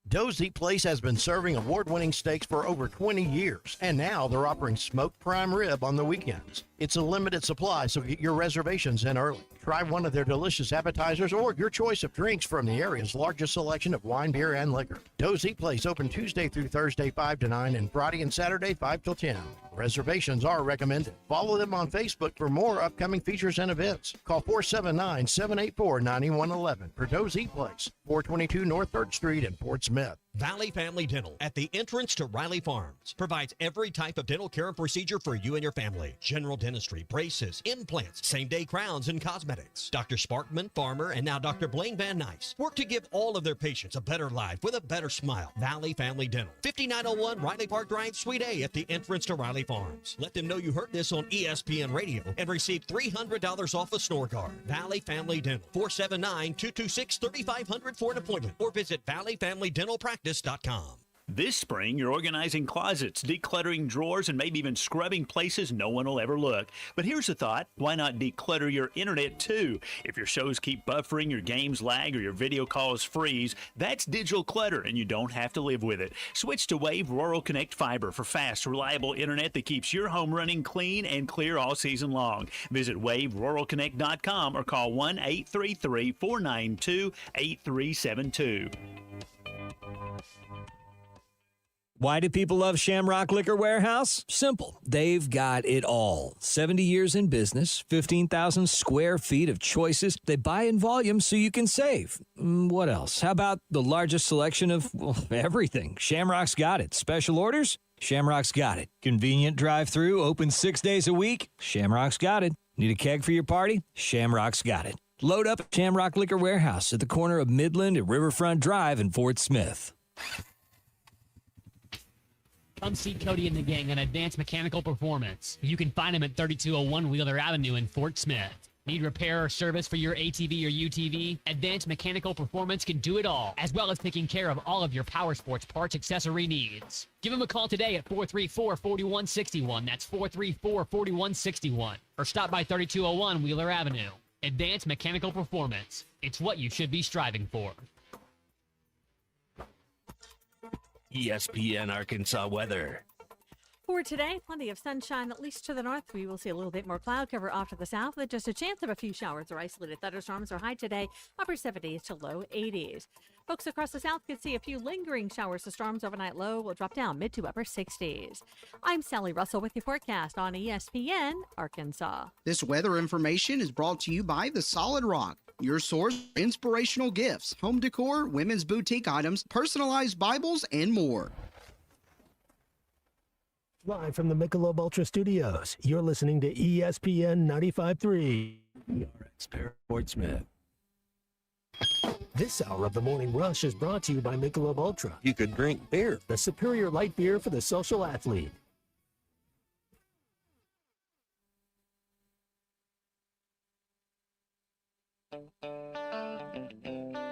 Doe's Eat Place has been serving award-winning steaks for over 20 years, and now they're offering smoked prime rib on the weekends. It's a limited supply, so get your reservations in early. Try one of their delicious appetizers or your choice of drinks from the area's largest selection of wine, beer, and liquor. Doe's Eat Place open Tuesday through Thursday 5 to 9 and Friday and Saturday 5 till 10. Reservations are recommended. Follow them on Facebook for more upcoming features and events. Call 479-784-9111 for Doe's Eat Place, 422 North 3rd Street in Fort Smith. Valley Family Dental at the entrance to Riley Farms provides every type of dental care and procedure for you and your family. General dentistry, braces, implants, same-day crowns, and cosmetics. Dr. Sparkman, Farmer, and now Dr. Blaine Van Nice work to give all of their patients a better life with a better smile. Valley Family Dental, 5901 Riley Park Drive, Suite A at the entrance to Riley Farms. Let them know you heard this on ESPN Radio and receive $300 off a snore guard. Valley Family Dental, 479-226-3500 for an appointment or visit valleyfamilydentalpractice.com. This spring, you're organizing closets, decluttering drawers, and maybe even scrubbing places no one will ever look. But here's a thought. Why not declutter your internet, too? If your shows keep buffering, your games lag, or your video calls freeze, that's digital clutter, and you don't have to live with it. Switch to Wave Rural Connect Fiber for fast, reliable internet that keeps your home running clean and clear all season long. Visit waveruralconnect.com or call 1-833-492-8372. Why do people love Shamrock Liquor Warehouse? Simple. They've got it all. 70 years in business, 15,000 square feet of choices. They buy in volume so you can save. What else? How about the largest selection of everything? Shamrock's got it. Special orders? Shamrock's got it. Convenient drive-through, open 6 days a week? Shamrock's got it. Need a keg for your party? Shamrock's got it. Load up at Shamrock Liquor Warehouse at the corner of Midland and Riverfront Drive in Fort Smith. Come see Cody and the gang on Advanced Mechanical Performance. You can find them at 3201 Wheeler Avenue in Fort Smith. Need repair or service for your ATV or UTV? Advanced Mechanical Performance can do it all, as well as taking care of all of your power sports parts accessory needs. Give them a call today at 434-4161. That's 434-4161. Or stop by 3201 Wheeler Avenue. Advanced Mechanical Performance. It's what you should be striving for. ESPN Arkansas weather. For today, plenty of sunshine, at least to the north. We will see a little bit more cloud cover off to the south with just a chance of a few showers or isolated thunderstorms. Our high today, upper 70s to low 80s. Folks across the south could see a few lingering showers to storms. Overnight low will drop down mid to upper 60s. I'm Sally Russell with your forecast on ESPN Arkansas. This weather information is brought to you by The Solid Rock. your source for inspirational gifts, home decor, women's boutique items, personalized Bibles, and more. Live from the Michelob Ultra Studios, you're listening to ESPN 95.3. ERX Portsmouth. This hour of the Morning Rush is brought to you by Michelob Ultra. You could drink beer. The superior light beer for the social athlete.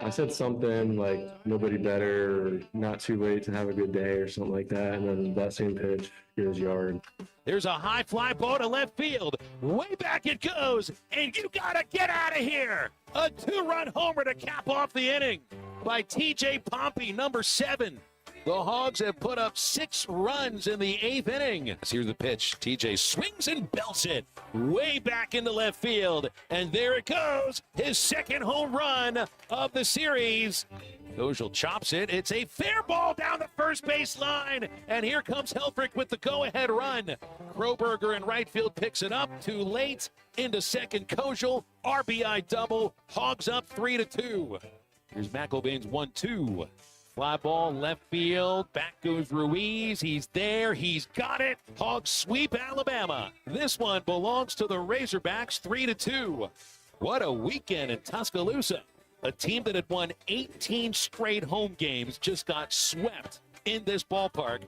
I said something like nobody better, or not too late to have a good day or something like that. And then that same pitch goes yard. There's a high fly ball to left field. Way back it goes, and you gotta get out of here. A 2-run homer to cap off the inning by T.J. Pompey, number 7. The Hogs have put up 6 runs in the 8th inning. Here's the pitch. TJ swings and belts it way back into left field. And there it goes. His second home run of the series. Kojal chops it. It's a fair ball down the first base line. And here comes Helfrich with the go-ahead run. Kroberger in right field picks it up. Too late. Into second. Kojal. RBI double. Hogs up 3-2. Here's McElvain's 1-2. Fly ball left field. Back goes Ruiz. He's there. He's got it. Hogs sweep Alabama. This one belongs to the Razorbacks 3-2. What a weekend in Tuscaloosa. A team that had won 18 straight home games just got swept in this ballpark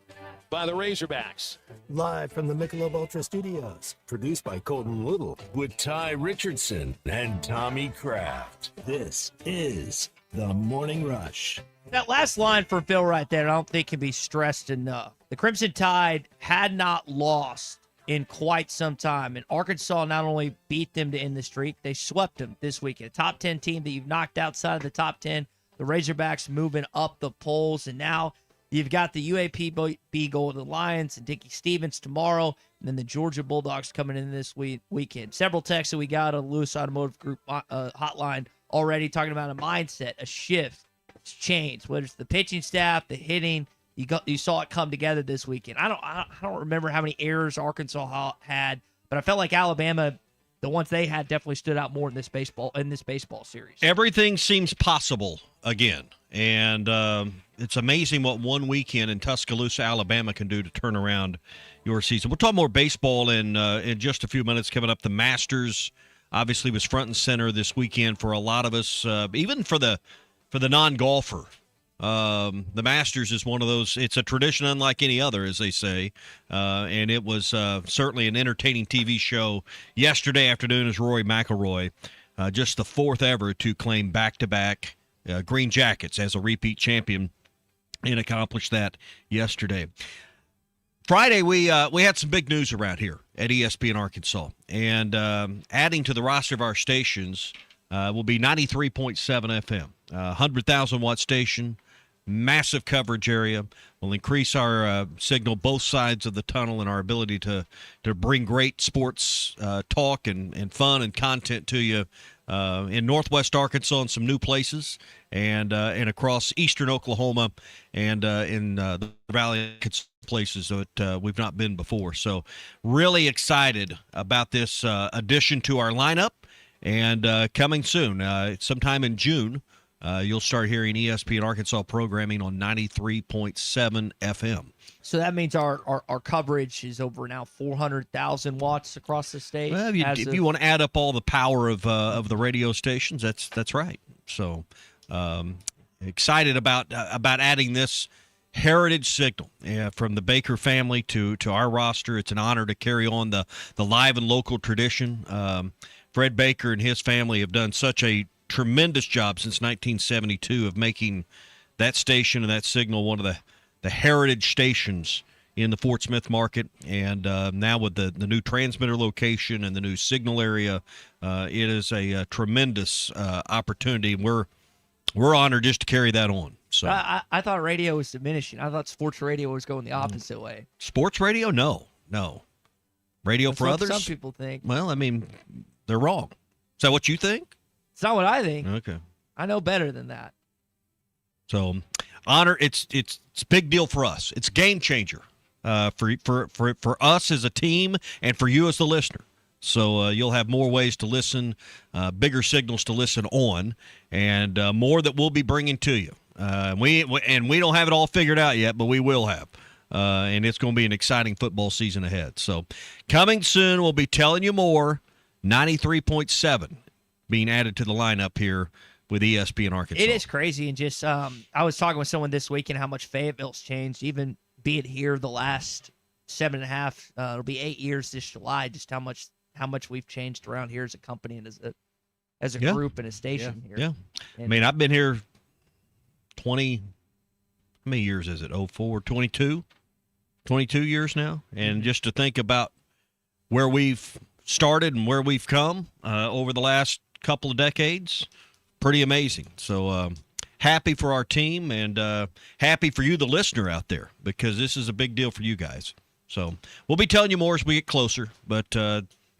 by the Razorbacks. Live from the Michelob Ultra Studios. Produced by Colton Little with Ty Richardson and Tommy Kraft. This is the Morning Rush. That last line for Phil right there, I don't think can be stressed enough. The Crimson Tide had not lost in quite some time, and Arkansas not only beat them to end the streak, they swept them this weekend. A top 10 team that you've knocked outside of the top 10. The Razorbacks moving up the polls, and now you've got the UAPB Golden Lions and Dickie Stevens tomorrow, and then the Georgia Bulldogs coming in this weekend. Several texts that we got on the Lewis Automotive Group hotline already talking about a mindset, a shift. It's changed. Whether it's the pitching staff, the hitting, you saw it come together this weekend. I don't remember how many errors Arkansas had, but I felt like Alabama, the ones they had, definitely stood out more in this baseball series. Everything seems possible again, and it's amazing what one weekend in Tuscaloosa, Alabama, can do to turn around your season. We'll talk more baseball in just a few minutes. Coming up, the Masters obviously was front and center this weekend for a lot of us, even for the non-golfer. The Masters is one of those, it's a tradition unlike any other, as they say, and it was certainly an entertaining TV show yesterday afternoon as Rory McIlroy, just the 4th ever to claim back-to-back green jackets as a repeat champion, and accomplished that yesterday. Friday, we had some big news around here at ESPN Arkansas, and adding to the roster of our stations will be 93.7 FM, 100,000-watt station, massive coverage area. Will increase our signal both sides of the tunnel and our ability to bring great sports talk and fun and content to you in Northwest Arkansas and some new places, and across eastern Oklahoma and in the Valley places that we've not been before. So really excited about this addition to our lineup. And coming soon, sometime in June, you'll start hearing ESPN Arkansas programming on 93.7 FM. So that means our coverage is over now 400,000 watts across the state. Well, if you want to add up all the power of the radio stations, that's right. So excited about adding this heritage signal from the Baker family to our roster. It's an honor to carry on the live and local tradition. Fred Baker and his family have done such a tremendous job since 1972 of making that station and that signal one of the heritage stations in the Fort Smith market. And now with the new transmitter location and the new signal area, it is a tremendous opportunity. We're honored just to carry that on. So I thought radio was diminishing. I thought sports radio was going the opposite way. Sports radio? No. Radio That's for what others? some people think. Well, I mean, they're wrong. Is that what you think? It's not what I think. Okay. I know better than that. So, honor. It's a big deal for us. It's a game changer for us as a team and for you as the listener. So you'll have more ways to listen, bigger signals to listen on, and more that we'll be bringing to you. We don't have it all figured out yet, but we will have. And it's going to be an exciting football season ahead. So coming soon, we'll be telling you more. 93.7 being added to the lineup here with ESPN Arkansas. It is crazy. And just I was talking with someone this weekend how much Fayetteville's changed, even being here the last 7.5, it'll be 8 years this July, just how much we've changed around here as a company and as a group and a station here. Yeah. And, I mean, I've been here 20, how many years is it? 04, 22 years now. And just to think about where we've started and where we've come over the last couple of decades, pretty amazing. So happy for our team and happy for you, the listener out there, because this is a big deal for you guys. So we'll be telling you more as we get closer, but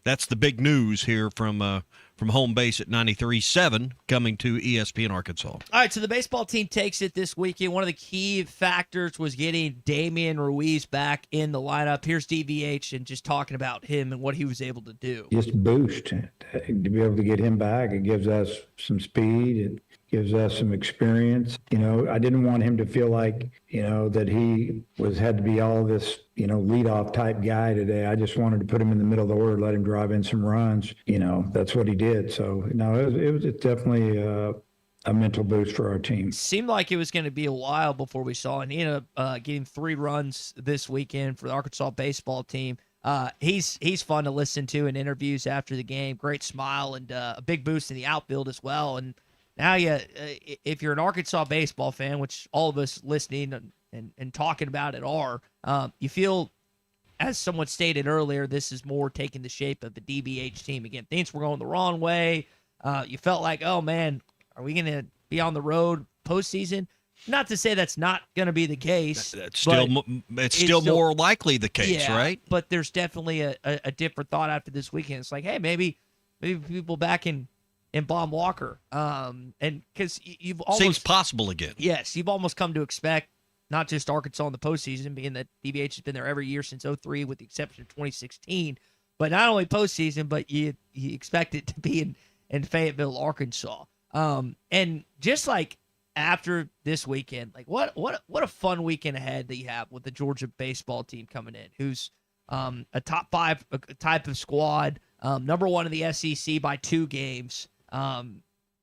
that's the big news here from home base at 93.7 coming to ESPN Arkansas. All right, so the baseball team takes it this weekend. One of the key factors was getting Damian Ruiz back in the lineup. Here's DVH and just talking about him and what he was able to do. Just boost to be able to get him back. It gives us some speed. It gives us some experience. I didn't want him to feel like, that he had to be all this, leadoff type guy today. I just wanted to put him in the middle of the order, let him drive in some runs. That's what he did. So, it was definitely a mental boost for our team. Seemed like it was going to be a while before we saw, and he ended up getting 3 runs this weekend for the Arkansas baseball team. He's fun to listen to in interviews after the game. Great smile and a big boost in the outfield as well. And now, if you're an Arkansas baseball fan, which all of us listening and talking about it are, you feel, as someone stated earlier, this is more taking the shape of the DBH team. Again, things were going the wrong way. You felt like, oh, man, are we going to be on the road postseason? Not to say that's not going to be the case. It's still more likely the case, right? But there's definitely a different thought after this weekend. It's like, hey, maybe people back in Baum Walker, and because you've almost seems possible again. Yes, you've almost come to expect not just Arkansas in the postseason, being that DBH has been there every year since 2003, with the exception of 2016. But not only postseason, but you expect it to be in Fayetteville, Arkansas. And just like after this weekend, like what a fun weekend ahead that you have with the Georgia baseball team coming in, who's a top 5 type of squad, number 1 in the SEC by 2 games. Again,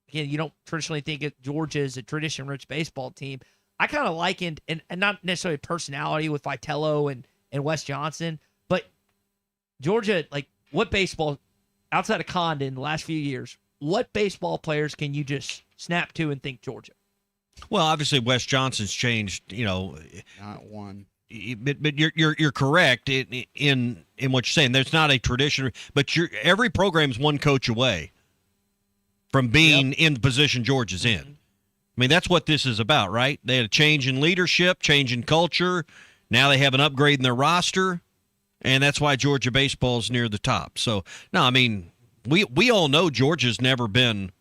you don't traditionally think of Georgia as a tradition-rich baseball team. I kind of likened, and not necessarily personality with Vitello and Wes Johnson, but Georgia, like what baseball, outside of Condon in the last few years, what baseball players can you just snap to and think Georgia? Well, obviously Wes Johnson's changed, Not one. But you're correct in what you're saying. There's not a tradition, but every program's one coach away from being in the position George is in. I mean, that's what this is about, right? They had a change in leadership, change in culture. Now they have an upgrade in their roster, and that's why Georgia baseball's near the top. So, no, I mean, we all know Georgia's never been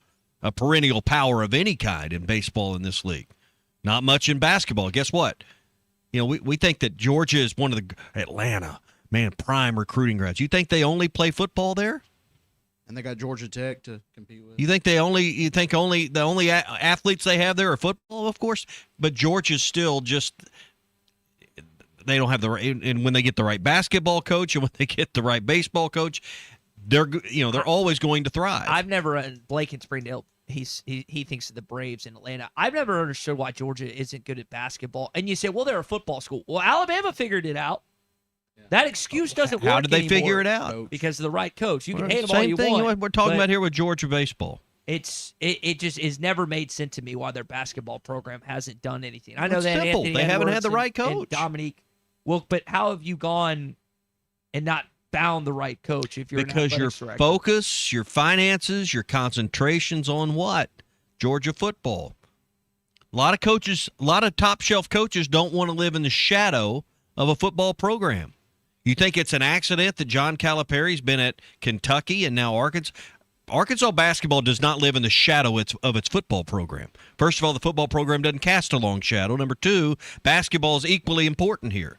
a perennial power of any kind in baseball in this league. Not much in basketball. Guess what? We think that Georgia is one of the Atlanta, man, prime recruiting grounds. You think they only play football there? And they got Georgia Tech to compete with. You think the only athletes they have there are football, of course, but Georgia's still just, they don't have the right, and when they get the right basketball coach and when they get the right baseball coach, they're always going to thrive. I've never, Blake in Springdale, he thinks of the Braves in Atlanta. I've never understood why Georgia isn't good at basketball. And you say, well, they're a football school. Well, Alabama figured it out. That excuse doesn't work How did they anymore figure it out? Because of the right coach. You can hate them all Same you thing want. we're talking about here with Georgia baseball. It just is never made sense to me why their basketball program hasn't done anything. I know It's that simple. Anthony They haven't had Edwards the right and coach. Dominique. Well, but how have you gone and not found the right coach if you're Because your focus, your finances, your concentration's on what? Georgia football. A lot of top shelf coaches don't want to live in the shadow of a football program. You think it's an accident that John Calipari's been at Kentucky and now Arkansas? Arkansas basketball does not live in the shadow of its football program. First of all, the football program doesn't cast a long shadow. Number 2, basketball is equally important here.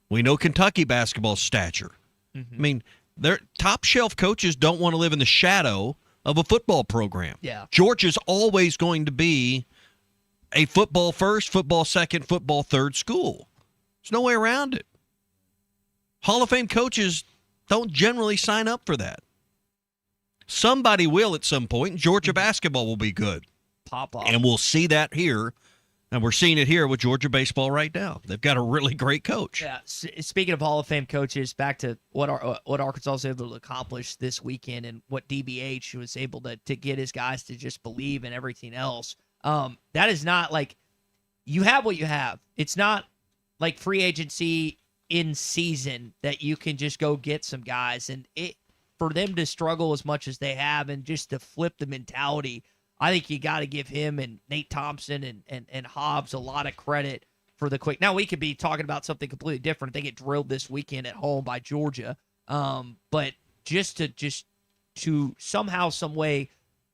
We know Kentucky basketball's stature. I mean, their top shelf coaches don't want to live in the shadow of a football program. Yeah. Georgia's always going to be a football first, football second, football third school. There's no way around it. Hall of Fame coaches don't generally sign up for that. Somebody will at some point, and Georgia basketball will be good. Pop off. And we'll see that here. And we're seeing it here with Georgia baseball right now. They've got a really great coach. Yeah. Speaking of Hall of Fame coaches, back to what Arkansas was able to accomplish this weekend and what DBH was able to get his guys to just believe in everything else. That is not like you have what you have. It's not like free agency in season that you can just go get some guys. And for them to struggle as much as they have and just to flip the mentality, I think you got to give him and Nate Thompson and Hobbs a lot of credit for the quick. Now, we could be talking about something completely different. They get drilled this weekend at home by Georgia. But just to somehow, some way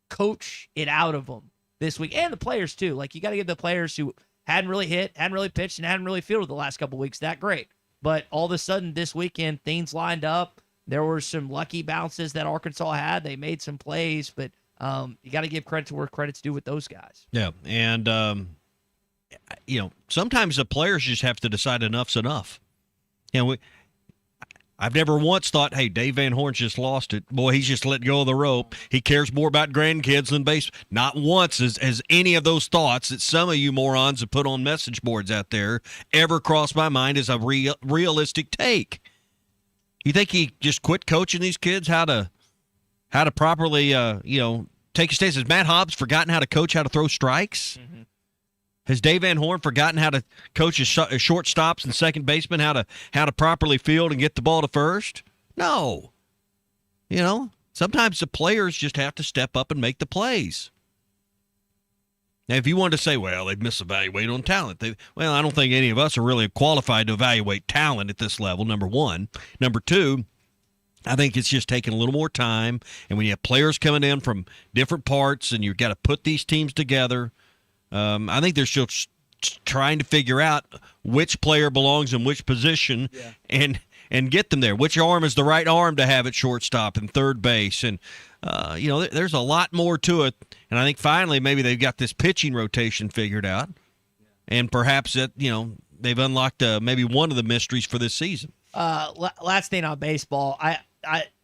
coach it out of them this week. And the players, too. Like, you got to give the players who hadn't really hit, hadn't really pitched, and hadn't really fielded the last couple of weeks that great. But all of a sudden this weekend, things lined up. There were some lucky bounces that Arkansas had. They made some plays, but you got to give credit to where credit's due with those guys. Yeah, and sometimes the players just have to decide enough's enough. I've never once thought, hey, Dave Van Horn's just lost it. Boy, he's just let go of the rope. He cares more about grandkids than baseball. Not once has any of those thoughts that some of you morons have put on message boards out there ever crossed my mind as a realistic take. You think he just quit coaching these kids how to properly, take a stance? Has Matt Hobbs forgotten how to coach how to throw strikes? Mm-hmm. Has Dave Van Horn forgotten how to coach his shortstops and second baseman, how to properly field and get the ball to first? No. Sometimes the players just have to step up and make the plays. Now, if you wanted to say, well, they've misevaluated on talent. I don't think any of us are really qualified to evaluate talent at this level, number one. Number two, I think it's just taking a little more time. And when you have players coming in from different parts and you've got to put these teams together, I think they're still trying to figure out which player belongs in which position and get them there. Which arm is the right arm to have at shortstop and third base. And, there's a lot more to it. And I think finally maybe they've got this pitching rotation figured out. And perhaps that, they've unlocked maybe one of the mysteries for this season. Last thing on baseball,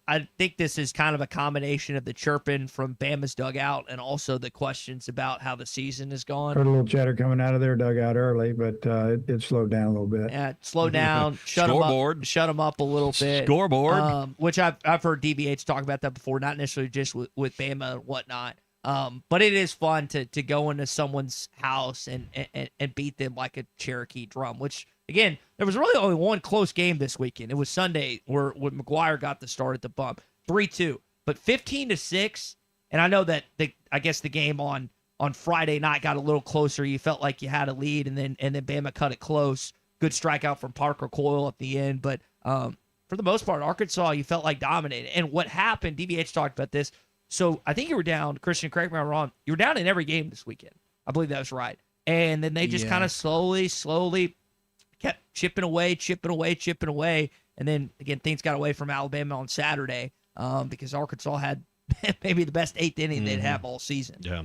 I think this is kind of a combination of the chirping from Bama's dugout and also the questions about how the season has gone. Heard a little chatter coming out of their dugout early, but it slowed down a little bit. Yeah, slow down, shut them up a little bit. Scoreboard. Which I've heard DBH talk about that before, not necessarily just with Bama and whatnot. But it is fun to go into someone's house and beat them like a Cherokee drum, which, again, there was really only one close game this weekend. It was Sunday where McGuire got the start at the bump, 3-2, but 15-6. And I know that I guess the game on Friday night got a little closer. You felt like you had a lead, and then Bama cut it close. Good strikeout from Parker Coyle at the end, but for the most part, Arkansas, you felt like dominated. And what happened? DBH talked about this. So I think you were down. Christian, correct me if I'm wrong. You were down in every game this weekend. I believe that was right. And then they just kind of slowly kept chipping away. And then, again, things got away from Alabama on Saturday because Arkansas had maybe the best eighth inning they'd have all season. Yeah.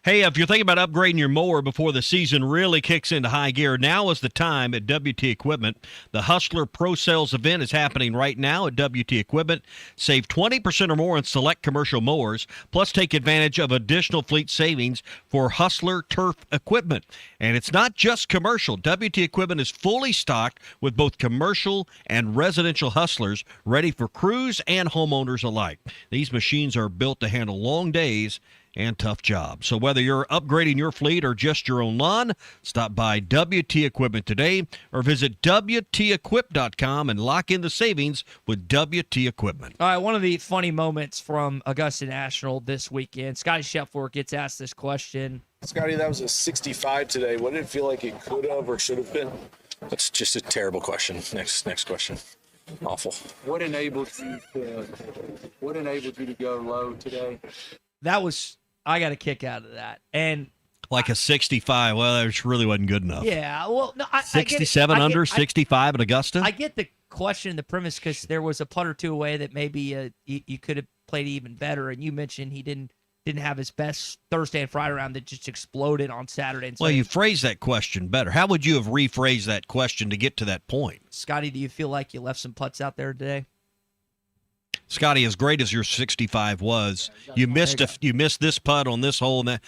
Hey, if you're thinking about upgrading your mower before the season really kicks into high gear, now is the time at WT Equipment. The Hustler Pro Sales event is happening right now at WT Equipment. Save 20% or more on select commercial mowers, plus take advantage of additional fleet savings for Hustler turf equipment. And it's not just commercial. WT Equipment is fully stocked with both commercial and residential Hustlers ready for crews and homeowners alike. These machines are built to handle long days and tough jobs. So whether you're upgrading your fleet or just your own lawn, stop by WT Equipment today or visit WTEquip.com and lock in the savings with WT Equipment. All right, one of the funny moments from Augusta National this weekend, Scotty Scheffler gets asked this question. Scotty, that was a 65 today. What did it feel like it could have or should have been? That's just a terrible question. Next question. Awful. What enabled you to go low today? I got a kick out of that. And like a 65. Well, that really wasn't good enough. Yeah. Well, no, 67 under, 65 at Augusta. I get the question the premise because there was a putt or two away that maybe you could have played even better. And you mentioned he didn't have his best Thursday and Friday round that just exploded on Saturday. And well, you phrased that question better. How would you have rephrased that question to get to that point? Scotty, do you feel like you left some putts out there today? Scotty, as great as your 65 was, you missed this putt on this hole. And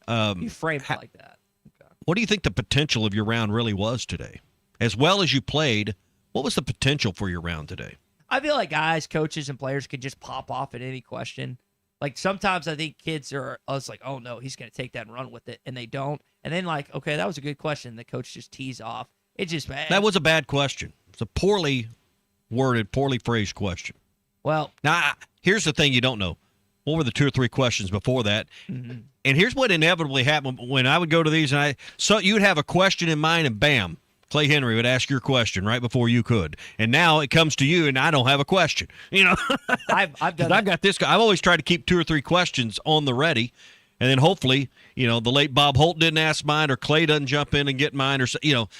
that, you framed it like that. Okay. What do you think the potential of your round really was today? As well as you played, what was the potential for your round today? I feel like guys, coaches, and players can just pop off at any question. Like sometimes I think kids are like, oh no, he's going to take that and run with it, and they don't. And then like, okay, that was a good question. The coach just tees off. It just that was a bad question. It's a poorly worded, poorly phrased question. Well, now here's the thing you don't know. What were the 2 or 3 questions before that? Mm-hmm. And here's what inevitably happened when I would go to these, and so you'd have a question in mind, and bam, Clay Henry would ask your question right before you could, and now it comes to you, and I don't have a question. You know, I've got this guy. I've always tried to keep 2 or 3 questions on the ready, and then hopefully, the late Bob Holt didn't ask mine, or Clay doesn't jump in and get mine, or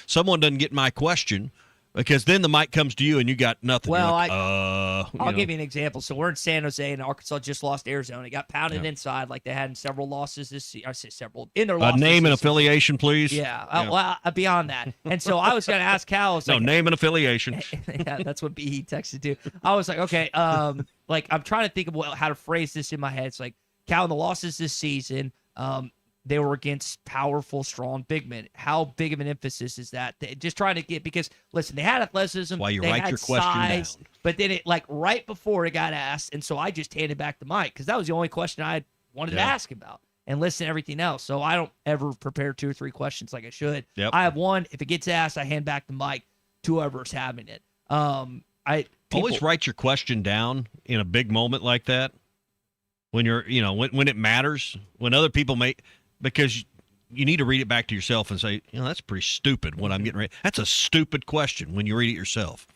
someone doesn't get my question, because then the mic comes to you and you got nothing. Well, like, I'll give you an example. So we're in San Jose, and Arkansas just lost Arizona. It got pounded inside like they had in several losses this year. I say several in their losses. Name and affiliation, please. Yeah. Well, beyond that. And so I was going to ask Cal. Name and affiliation. Yeah, that's what he texted too. I was like, okay, I'm trying to think of how to phrase this in my head. It's like, Cal, in the losses this season, they were against powerful, strong big men. How big of an emphasis is that? Just trying to get, because listen, they had athleticism. Why you they write had your question size, down. But then it right before it got asked, and so I just handed back the mic because that was the only question I wanted to ask about, and listen to everything else. So I don't ever prepare 2 or 3 questions like I should. Yep. I have one. If it gets asked, I hand back the mic to whoever's having it. Always write your question down in a big moment like that. When you're, when it matters, when other people because you need to read it back to yourself and say, that's pretty stupid what I'm getting ready. That's a stupid question when you read it yourself.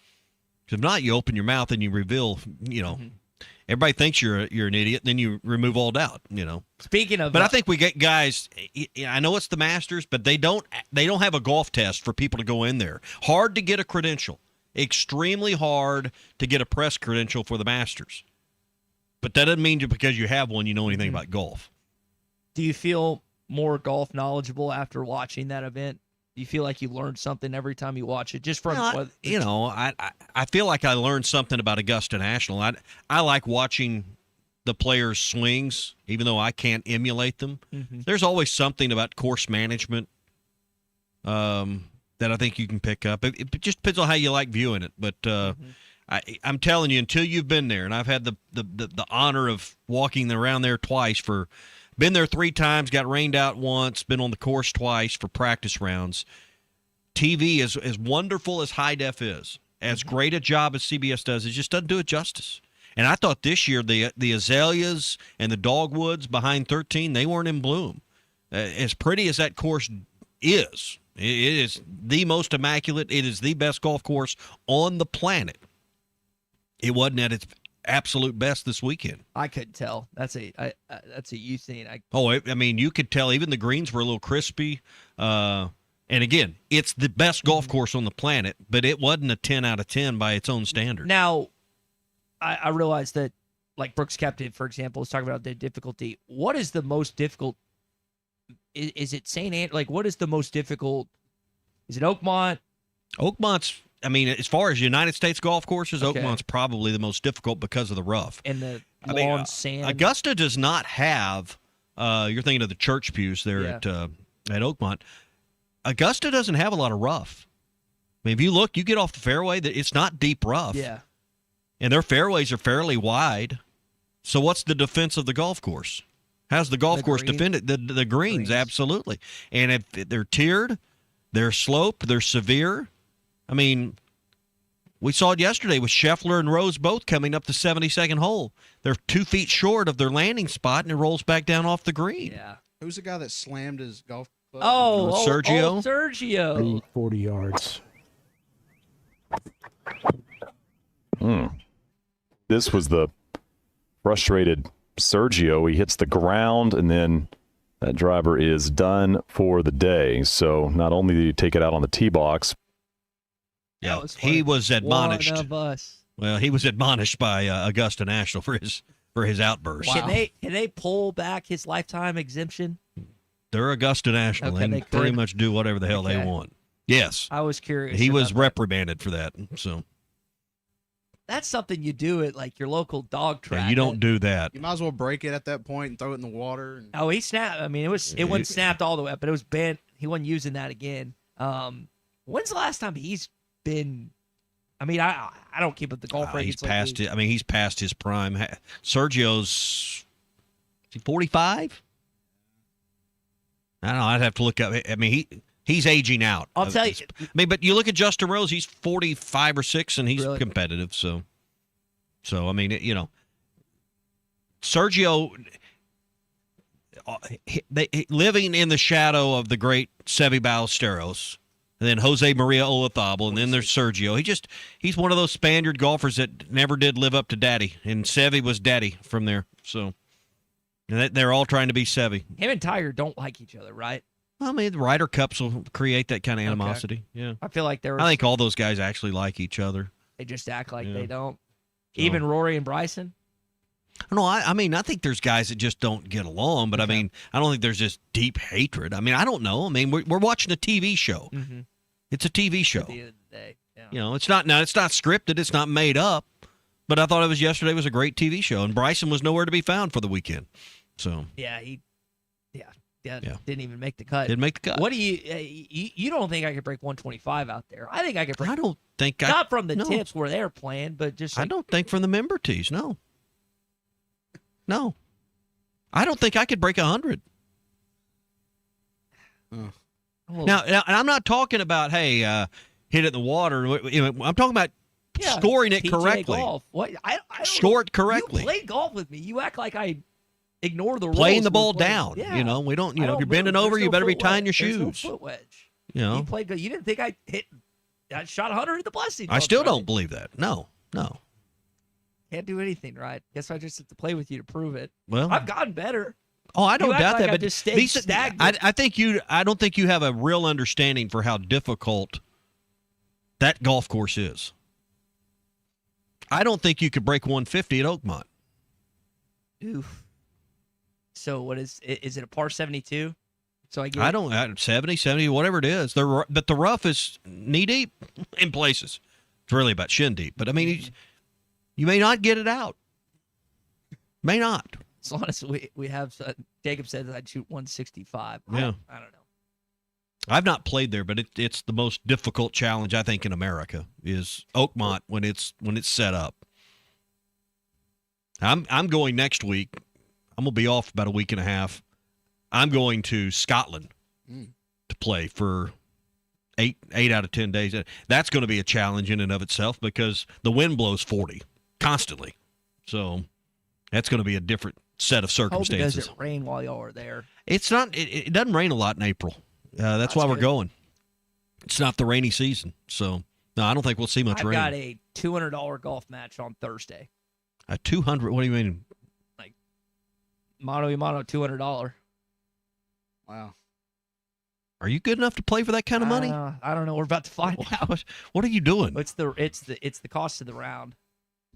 Because if not, you open your mouth and you reveal, everybody thinks you're an idiot, then you remove all doubt, Speaking of, but I think we get guys. I know it's the Masters, but they don't have a golf test for people to go in there. Hard to get a credential. Extremely hard to get a press credential for the Masters. But that doesn't mean just because you have one, you know anything about golf. Do you feel more golf knowledgeable after watching that event? Do you feel like you learned something every time you watch it? Just from I feel like I learned something about Augusta National. I like watching the players' swings, even though I can't emulate them. Mm-hmm. There's always something about course management that I think you can pick up. It just depends on how you like viewing it. But I'm telling you, until you've been there, and I've had the honor of walking around there twice been there 3 times, got rained out once, been on the course twice for practice rounds. TV is as wonderful as high def is, as great a job as CBS does, it just doesn't do it justice. And I thought this year the azaleas and the dogwoods behind 13, they weren't in bloom. As pretty as that course is, it is the most immaculate. It is the best golf course on the planet. It wasn't at its absolute best this weekend. I couldn't tell. That's a you thing. You could tell even the greens were a little crispy. And again, it's the best golf course on the planet, but it wasn't a 10 out of 10 by its own standard. Now, I realized that, like Brooks Koepka, for example, was talking about the difficulty. What is the most difficult? Is it St. Andrews? Like, what is the most difficult? Is it Oakmont? Oakmont's, as far as United States golf courses, okay, Oakmont's probably the most difficult because of the rough. And the lawn sand. Augusta does not have, you're thinking of the church pews there at Oakmont. Augusta doesn't have a lot of rough. If you look, you get off the fairway, it's not deep rough. Yeah. And their fairways are fairly wide. So what's the defense of the golf course? How's the golf course defend it? The greens, absolutely. And if they're tiered, they're sloped, they're severe. We saw it yesterday with Scheffler and Rose both coming up the 72nd hole. They're 2 feet short of their landing spot, and it rolls back down off the green. Yeah. Who's the guy that slammed his golf club? Sergio. Sergio. 40 yards. This was the frustrated Sergio. He hits the ground, and then that driver is done for the day. So not only did he take it out on the tee box, Yeah, was funny. he was admonished. One of us. Well, he was admonished by Augusta National for his outburst. Can they pull back his lifetime exemption? They're Augusta National. Okay, they they can pretty could. much do whatever the hell they Okay. want. Yes. I was curious. He was about that. reprimanded for that. So That's something you do at like your local dog track. yeah, you don't do that. You might as well break it at that point and throw it in the water. And... Oh, he snapped. I mean, it wasn't snapped all the way up, but it was bent. He wasn't using that again. When's the last time he's been? I mean, I don't keep up the golf rankings. He's past it. I mean, he's past his prime. Sergio's 45. I don't know. I'd have to look up. I mean, he's aging out. I'll tell you. I mean, but you look at Justin Rose. He's 45 or 6, and he's Really? competitive. So I mean, Sergio, living in the shadow of the great Seve Ballesteros, and then Jose Maria Olazabal, and then there's Sergio. He's one of those Spaniard golfers that never did live up to daddy, and Seve was daddy from there. So and they're all trying to be Seve. Him and Tiger don't like each other, right? I mean, the Ryder Cups will create that kind of animosity. Yeah, I feel like I think all those guys actually like each other. they just act like Yeah. they don't. So- Even Rory and Bryson. No, I mean, I think there's guys that just don't get along, but I mean, I don't think there's just deep hatred. I mean, I don't know. I mean, we're watching a TV show. Mm-hmm. It's a TV show. At the end of the day, yeah. It's not scripted. It's not made up. But I thought yesterday was a great TV show, and Bryson was nowhere to be found for the weekend. So Yeah, didn't even make the cut. Didn't make the cut. What do you don't think I could break 125 out there? I think I could break. I don't think not from the no. tips where they're playing, but just I don't think from the member tees. No. I don't think I could break 100. Now, and I'm not talking about hit it in the water. I'm talking about scoring it PGA correctly. Golf. What I Score it correctly. You played golf with me. You act like I ignore the rules. Playing the we ball play. down. Yeah. We don't. I If don't you're bending move. over, There's you no better be foot tying your wedge. There's shoes. No foot wedge. You know. You played good. You didn't think I hit? I shot 100 at the blessing. I still don't believe that. No. Can't do anything right. Guess I just have to play with you to prove it. Well, I've gotten better. Oh, I don't You act doubt like that. I But just stayed stagnant. I don't think you have a real understanding for how difficult that golf course is. I don't think you could break 150 at Oakmont. Oof. So what is it a par 72? So I get 70, whatever it is. But the rough is knee deep in places. It's really about shin deep. But I mean, you may not get it out. May not. as long as we have Jacob said that I'd shoot 165. Yeah. I don't know. I've not played there, but it's the most difficult challenge I think in America is Oakmont when it's set up. I'm going next week. I'm gonna be off about a week and a half. I'm going to Scotland to play for eight out of 10 days. That's going to be a challenge in and of itself because the wind blows 40 constantly. So that's going to be a different set of circumstances. Hope it doesn't rain while y'all are there. It's not. It doesn't rain a lot in April. That's why we're going. It's not the rainy season, so no, I don't think we'll see much rain. I've got a $200 golf match on Thursday. A 200. What do you mean? Like mano a mano, $200. Wow. Are you good enough to play for that kind of money? I don't know. We're about to find out. What are you doing? It's the cost of the round,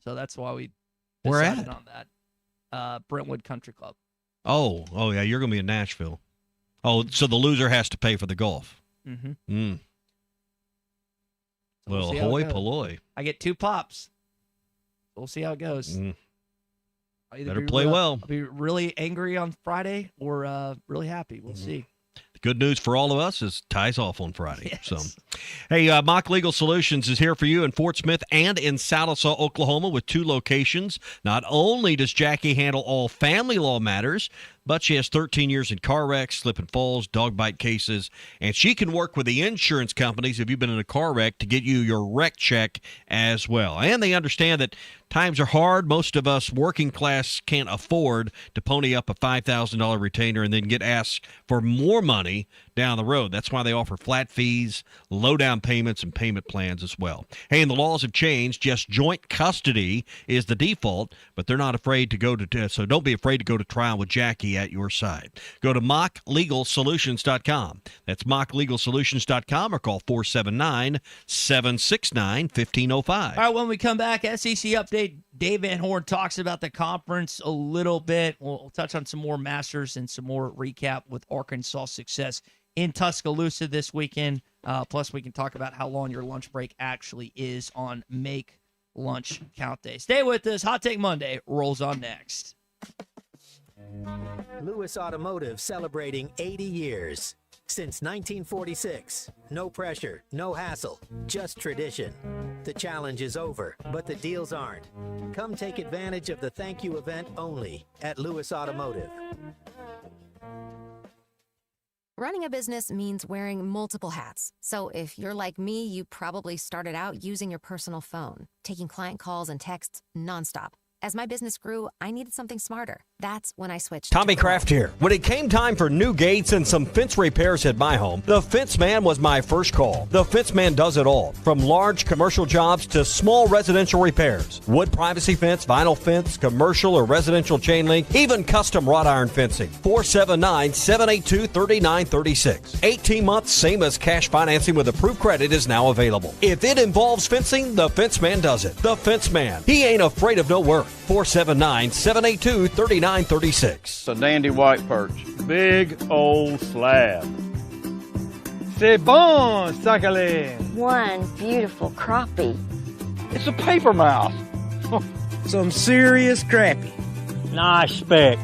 so that's why we Where decided at? on that. Brentwood Country Club. Oh yeah, you're going to be in Nashville. Oh, so the loser has to pay for the golf. Mm-hmm. Mm. So Well, see how it hoi goes. polloi. I get 2 pops. We'll see how it goes. Mm. I'll either Better be play well. I'll be really angry on Friday or really happy. We'll see. The good news for all of us is Ty's off on Friday. So, hey, Mock Legal Solutions is here for you in Fort Smith and in Sallisaw, Oklahoma, with 2 locations. Not only does Jackie handle all family law matters, but she has 13 years in car wrecks, slip and falls, dog bite cases, and she can work with the insurance companies if you've been in a car wreck to get you your wreck check as well. And they understand that times are hard. Most of us working class can't afford to pony up a $5,000 retainer and then get asked for more money down the road. That's why they offer flat fees, low down payments, and payment plans as well. Hey, and the laws have changed. Just joint custody is the default, but they're not afraid to go to, so don't be afraid to go to trial with Jackie at your side. Go to mocklegalsolutions.com. That's mocklegalsolutions.com or call 479-769-1505. All right, when we come back, SEC update. Dave Van Horn talks about the conference a little bit. We'll touch on some more Masters and some more recap with Arkansas success in Tuscaloosa this weekend. Plus, we can talk about how long your lunch break actually is on Make Lunch Count Day. Stay with us. Hot Take Monday rolls on next. Lewis Automotive celebrating 80 years. Since 1946, no pressure, no hassle, just tradition. The challenge is over, but the deals aren't. Come take advantage of the thank you event only at Lewis Automotive. Running a business means wearing multiple hats. So if you're like me, you probably started out using your personal phone, taking client calls and texts nonstop. As my business grew, I needed something smarter. That's when I switched. Tommy Kraft here. When it came time for new gates and some fence repairs at my home, the Fence Man was my first call. The Fence Man does it all, from large commercial jobs to small residential repairs. Wood privacy fence, vinyl fence, commercial or residential chain link, even custom wrought iron fencing. 479-782-3936. 18 months, same as cash financing with approved credit is now available. If it involves fencing, the Fence Man does it. The Fence Man. He ain't afraid of no work. 479-782-3936. It's a dandy white perch. Big old slab. C'est bon, sacale. One beautiful crappie. It's a paper mouth. Some serious crappie. Nice speck.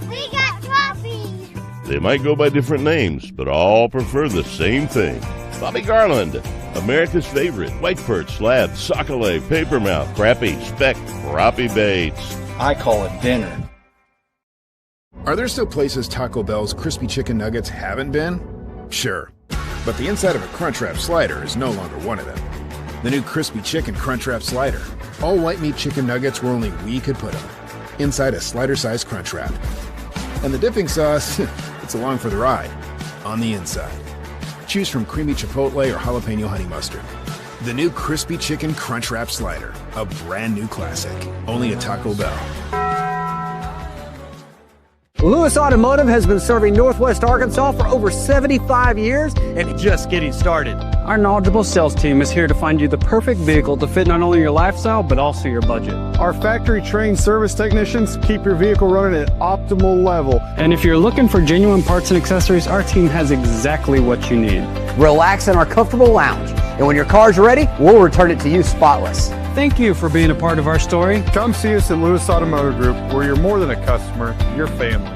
We got crappies. They might go by different names, but all prefer the same thing. Bobby Garland, America's favorite white perch, slab, sockeye, papermouth, crappie, speck, crappie baits. I call it dinner. Are there still places Taco Bell's crispy chicken nuggets haven't been? Sure, but the inside of a Crunchwrap slider is no longer one of them. The new crispy chicken Crunchwrap slider. All white meat chicken nuggets where only we could put them. Inside a slider-sized Crunchwrap. And the dipping sauce, it's along for the ride. On the inside. Choose from creamy chipotle or jalapeno honey mustard. The new crispy chicken Crunchwrap slider. A brand new classic. Only at Taco Bell. Lewis Automotive has been serving Northwest Arkansas for over 75 years and just getting started. Our knowledgeable sales team is here to find you the perfect vehicle to fit not only your lifestyle, but also your budget. Our factory-trained service technicians keep your vehicle running at optimal level. And if you're looking for genuine parts and accessories, our team has exactly what you need. Relax in our comfortable lounge, and when your car's ready, we'll return it to you spotless. Thank you for being a part of our story. Come see us at Lewis Automotive Group, where you're more than a customer, you're family.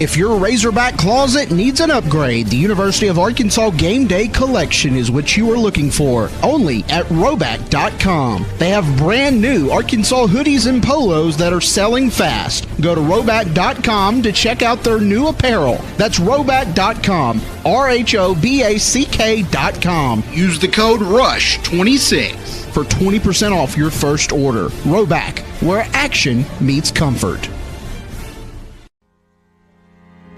If your Razorback closet needs an upgrade, the University of Arkansas Game Day Collection is what you are looking for. Only at Roback.com. They have brand new Arkansas hoodies and polos that are selling fast. Go to Roback.com to check out their new apparel. That's Roback.com. RHOBACK.com. Use the code RUSH26 for 20% off your first order. Roback, where action meets comfort.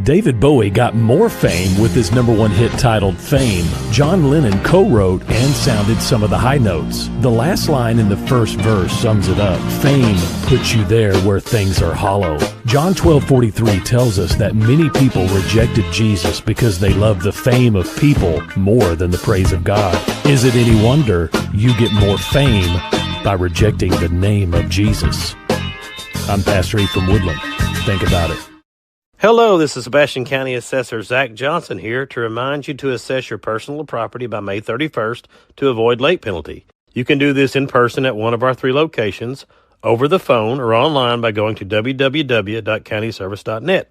David Bowie got more fame with his #1 hit titled Fame. John Lennon co-wrote and sounded some of the high notes. The last line in the first verse sums it up. Fame puts you there where things are hollow. John 12:43 tells us that many people rejected Jesus because they loved the fame of people more than the praise of God. Is it any wonder you get more fame by rejecting the name of Jesus? I'm Pastor E from Woodland. Think about it. Hello, this is Sebastian County Assessor Zach Johnson here to remind you to assess your personal property by May 31st to avoid late penalty. You can do this in person at one of our 3 locations, over the phone, or online by going to www.countyservice.net.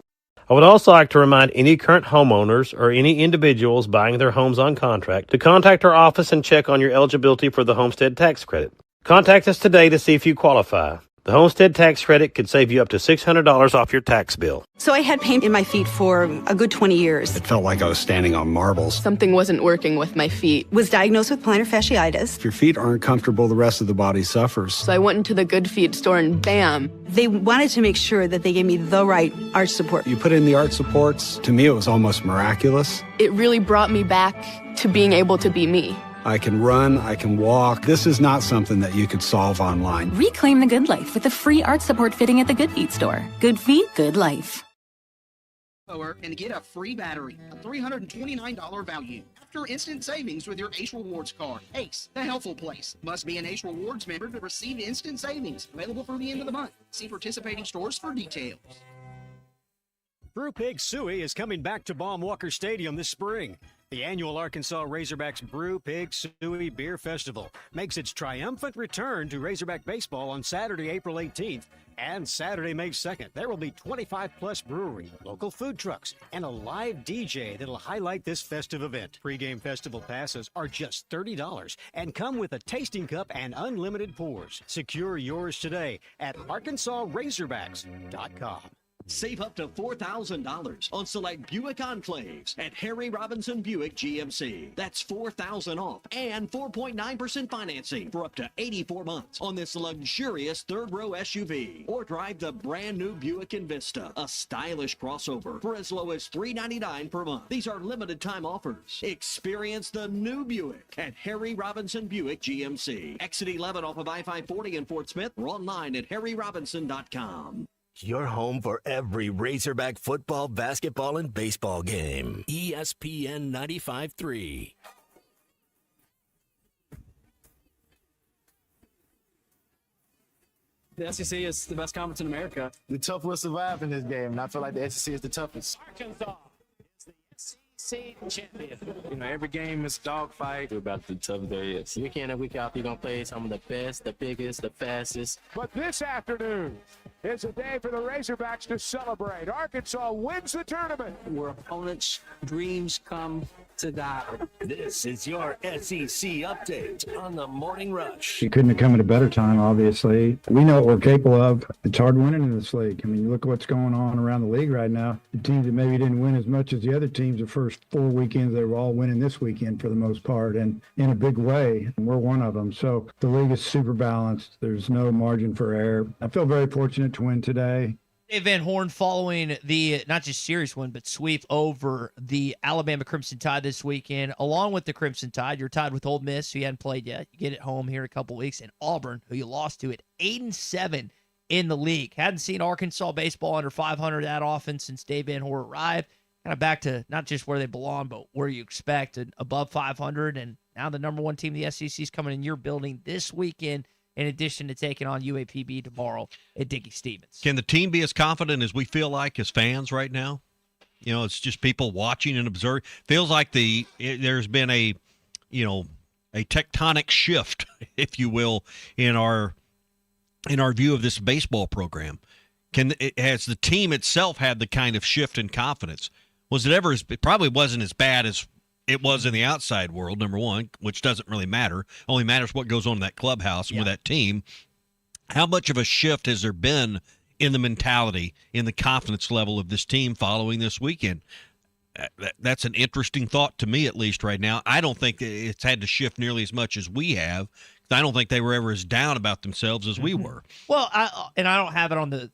I would also like to remind any current homeowners or any individuals buying their homes on contract to contact our office and check on your eligibility for the homestead tax credit. Contact us today to see if you qualify. The homestead tax credit could save you up to $600 off your tax bill. So I had pain in my feet for a good 20 years. It felt like I was standing on marbles. Something wasn't working with my feet. Was diagnosed with plantar fasciitis. If your feet aren't comfortable, the rest of the body suffers. So I went into the Good Feet store and bam. They wanted to make sure that they gave me the right arch support. You put in the arch supports, to me it was almost miraculous. It really brought me back to being able to be me. I can run, I can walk. This is not something that you could solve online. Reclaim the good life with a free arch support fitting at the Good Feet store. Good feet, good life. And get a free battery, a $329 value. After instant savings with your Ace Rewards card. Ace, the helpful place. Must be an Ace Rewards member to receive instant savings. Available through the end of the month. See participating stores for details. Brew Pig Suey is coming back to Baum Walker Stadium this spring. The annual Arkansas Razorbacks Brew Pig Suey Beer Festival makes its triumphant return to Razorback baseball on Saturday, April 18th and Saturday, May 2nd. There will be 25-plus brewery, local food trucks, and a live DJ that'll highlight this festive event. Pre-game festival passes are just $30 and come with a tasting cup and unlimited pours. Secure yours today at ArkansasRazorbacks.com. Save up to $4,000 on select Buick Enclaves at Harry Robinson Buick GMC. That's $4,000 off and 4.9% financing for up to 84 months on this luxurious third-row SUV. Or drive the brand-new Buick Envista, a stylish crossover for as low as $399 per month. These are limited-time offers. Experience the new Buick at Harry Robinson Buick GMC. Exit 11 off of I-540 in Fort Smith or online at harryrobinson.com. Your home for every Razorback football, basketball, and baseball game. ESPN 95.3. The SEC is the best conference in America. The tough will survive in this game, and I feel like the SEC is the toughest. Arkansas is the SEC champion. You know, every game is a dogfight. We're about the tough there is. Week in and week out, you're going to play some of the best, the biggest, the fastest. But this afternoon is a day for the Razorbacks to celebrate. Arkansas wins the tournament. Where opponents' dreams come to die. This is your SEC update on the Morning Rush. You couldn't have come at a better time, obviously. We know what we're capable of. It's hard winning in this league. I mean, look at what's going on around the league right now. The teams that maybe didn't win as much as the other teams the first 4 weekends, they were all winning this weekend for the most part, and in a big way. And we're one of them. So the league is super balanced. There's no margin for error. I feel very fortunate to win today. Dave Van Horn following the not just series win, but sweep over the Alabama Crimson Tide this weekend. Along with the Crimson Tide, you're tied with Ole Miss, who you hadn't played yet. You get it home here in a couple weeks, and Auburn, who you lost to at 8-7 in the league. Hadn't seen Arkansas baseball under 500 that often since Dave Van Horn arrived. Kind of back to not just where they belong, but where you expect, above 500. And now the number one team, the SEC, is coming in your building this weekend, in addition to taking on UAPB tomorrow at Dickie Stevens. Can the team be as confident as we feel like as fans right now? You know, it's just people watching and observing. Feels like there's been a tectonic shift, if you will, in our view of this baseball program. Has the team itself had the kind of shift in confidence? Was it ever? It probably wasn't as bad as it was in the outside world, number one, which doesn't really matter. Only matters what goes on in that clubhouse and with that team. How much of a shift has there been in the mentality, in the confidence level of this team following this weekend? That's an interesting thought to me, at least right now. I don't think it's had to shift nearly as much as we have. I don't think they were ever as down about themselves as we were. Well, I don't have it on the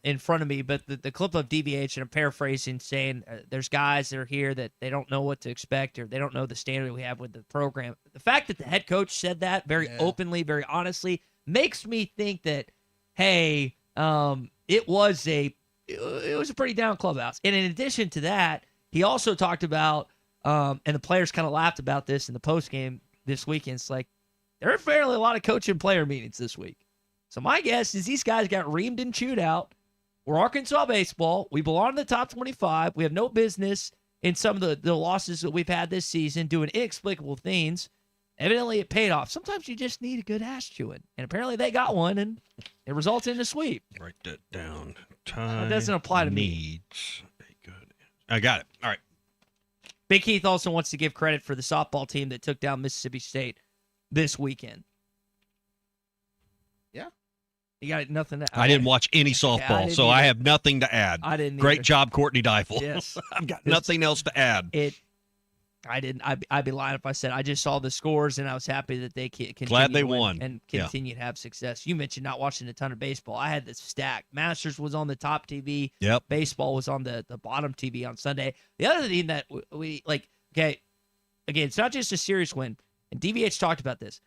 in front of me, but the clip of DVH, and I'm paraphrasing, saying there's guys that are here that they don't know what to expect or they don't know the standard we have with the program. The fact that the head coach said that very openly, very honestly, makes me think that, hey, it was a pretty down clubhouse. And in addition to that, he also talked about, and the players kind of laughed about this in the postgame this weekend. It's like, there are fairly a lot of coach and player meetings this week. So my guess is these guys got reamed and chewed out. We're Arkansas baseball. We belong in the top 25. We have no business in some of the losses that we've had this season doing inexplicable things. Evidently, it paid off. Sometimes you just need a good ass chewing. And apparently they got one, and it results in a sweep. Write that down. That doesn't apply to me. I got it. All right. Big Keith also wants to give credit for the softball team that took down Mississippi State this weekend. Yeah. You got nothing to I didn't watch any softball, so I have nothing to add. I didn't Great either. job, Courtney Deifel. Yes. I've got nothing else to add. I didn't. I'd be lying if I said I just saw the scores and I was happy that they continue Glad they to win won. and continue to have success. You mentioned not watching a ton of baseball. I had this stack. Masters was on the top TV. Yep. Baseball was on the bottom TV on Sunday. The other thing that we like, okay, again, it's not just a serious win. And DVH talked about this.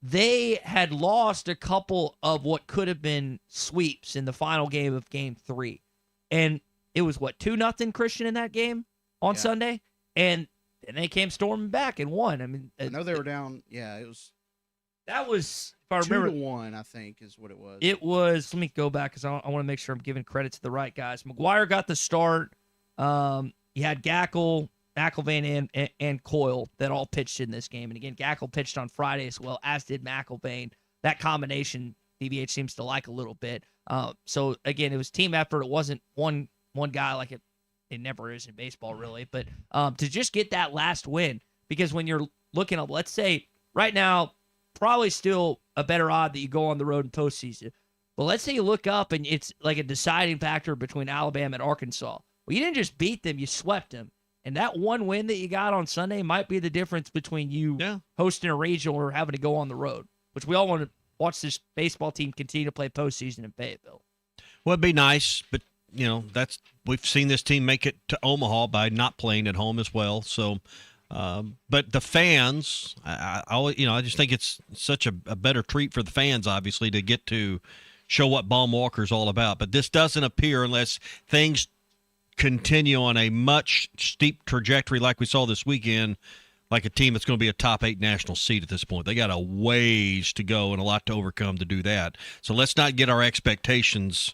They had lost a couple of what could have been sweeps in the final game of Game 3, and it was 2-0 Christian in that game on Sunday, and they came storming back and won. I mean, I know they were down. Yeah, it was. That was, if I remember, 2-1. I think is what it was. It was. Let me go back because I want to make sure I'm giving credit to the right guys. McGuire got the start. You had Gackle, McIlvain, and Coyle that all pitched in this game. And again, Gackle pitched on Friday as well, as did McIlvain. That combination, DVH seems to like a little bit. So again, it was team effort. It wasn't one guy like it never is in baseball, really. But to just get that last win, because when you're looking up, let's say right now, probably still a better odd that you go on the road in postseason. But let's say you look up and it's like a deciding factor between Alabama and Arkansas. Well, you didn't just beat them, you swept them. And that one win that you got on Sunday might be the difference between you hosting a regional or having to go on the road, which we all want to watch this baseball team continue to play postseason in Fayetteville. Well, it'd be nice, but we've seen this team make it to Omaha by not playing at home as well. So, but the fans, I just think it's such a better treat for the fans, obviously, to get to show what Baum Walker's all about. But this doesn't appear, unless things continue on a much steep trajectory like we saw this weekend, like a team that's going to be a top 8 national seed at this point. They got a ways to go and a lot to overcome to do that. So let's not get our expectations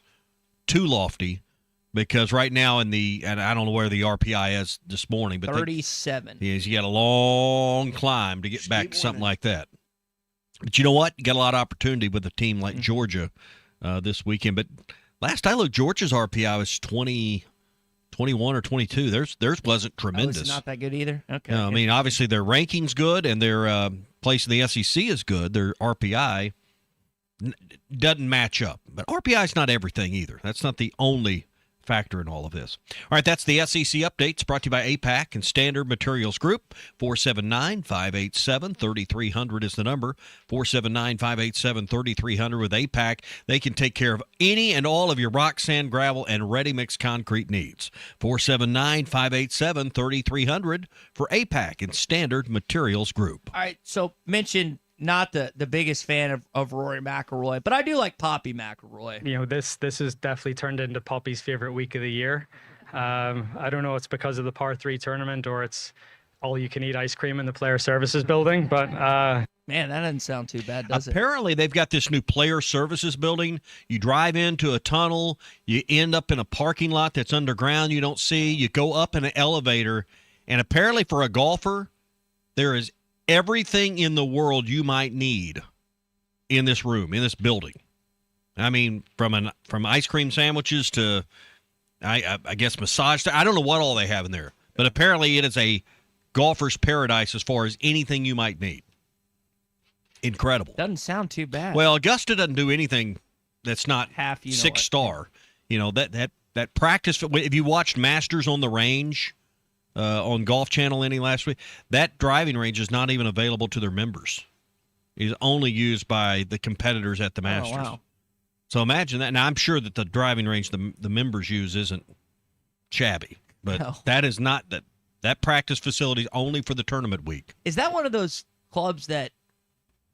too lofty, because right now and I don't know where the RPI is this morning, but 37. You got a long climb to get back to something like that. But you know what? You got a lot of opportunity with a team like Georgia this weekend. But last I looked, Georgia's RPI was 21 or 22. Theirs wasn't tremendous. Oh, it's not that good either? Okay. No, I mean, obviously their ranking's good and their place in the SEC is good. Their RPI doesn't match up. But RPI is not everything either. That's not the only factor in all of this. All right, that's the SEC updates brought to you by APAC and Standard Materials Group. 479-587-3300 is the number. 479-587-3300 with APAC. They can take care of any and all of your rock, sand, gravel, and ready-mix concrete needs. 479-587-3300 for APAC and Standard Materials Group. All right, so mentioned not the biggest fan of Rory McIlroy, but I do like Poppy McIlroy. You know, this has definitely turned into Poppy's favorite week of the year. I don't know, it's because of the par 3 tournament or it's all you can eat ice cream in the player services building, but man, that doesn't sound too bad, does it? Apparently they've got this new player services building. You drive into a tunnel, you end up in a parking lot that's underground you don't see, you go up in an elevator, and apparently for a golfer, there is everything in the world you might need in this room, in this building. I mean, from ice cream sandwiches to, I guess, massage. I don't know what all they have in there, but apparently it is a golfer's paradise as far as anything you might need. Incredible. Doesn't sound too bad. Well, Augusta doesn't do anything that's not half 6-star. You know, that practice. If you watched Masters on the Range on Golf Channel any last week, that driving range is not even available to their members. It's only used by the competitors at the Masters. Oh, wow. So imagine that. Now, I'm sure that the driving range the members use isn't shabby, but that is not that practice facility is only for the tournament week. Is that one of those clubs that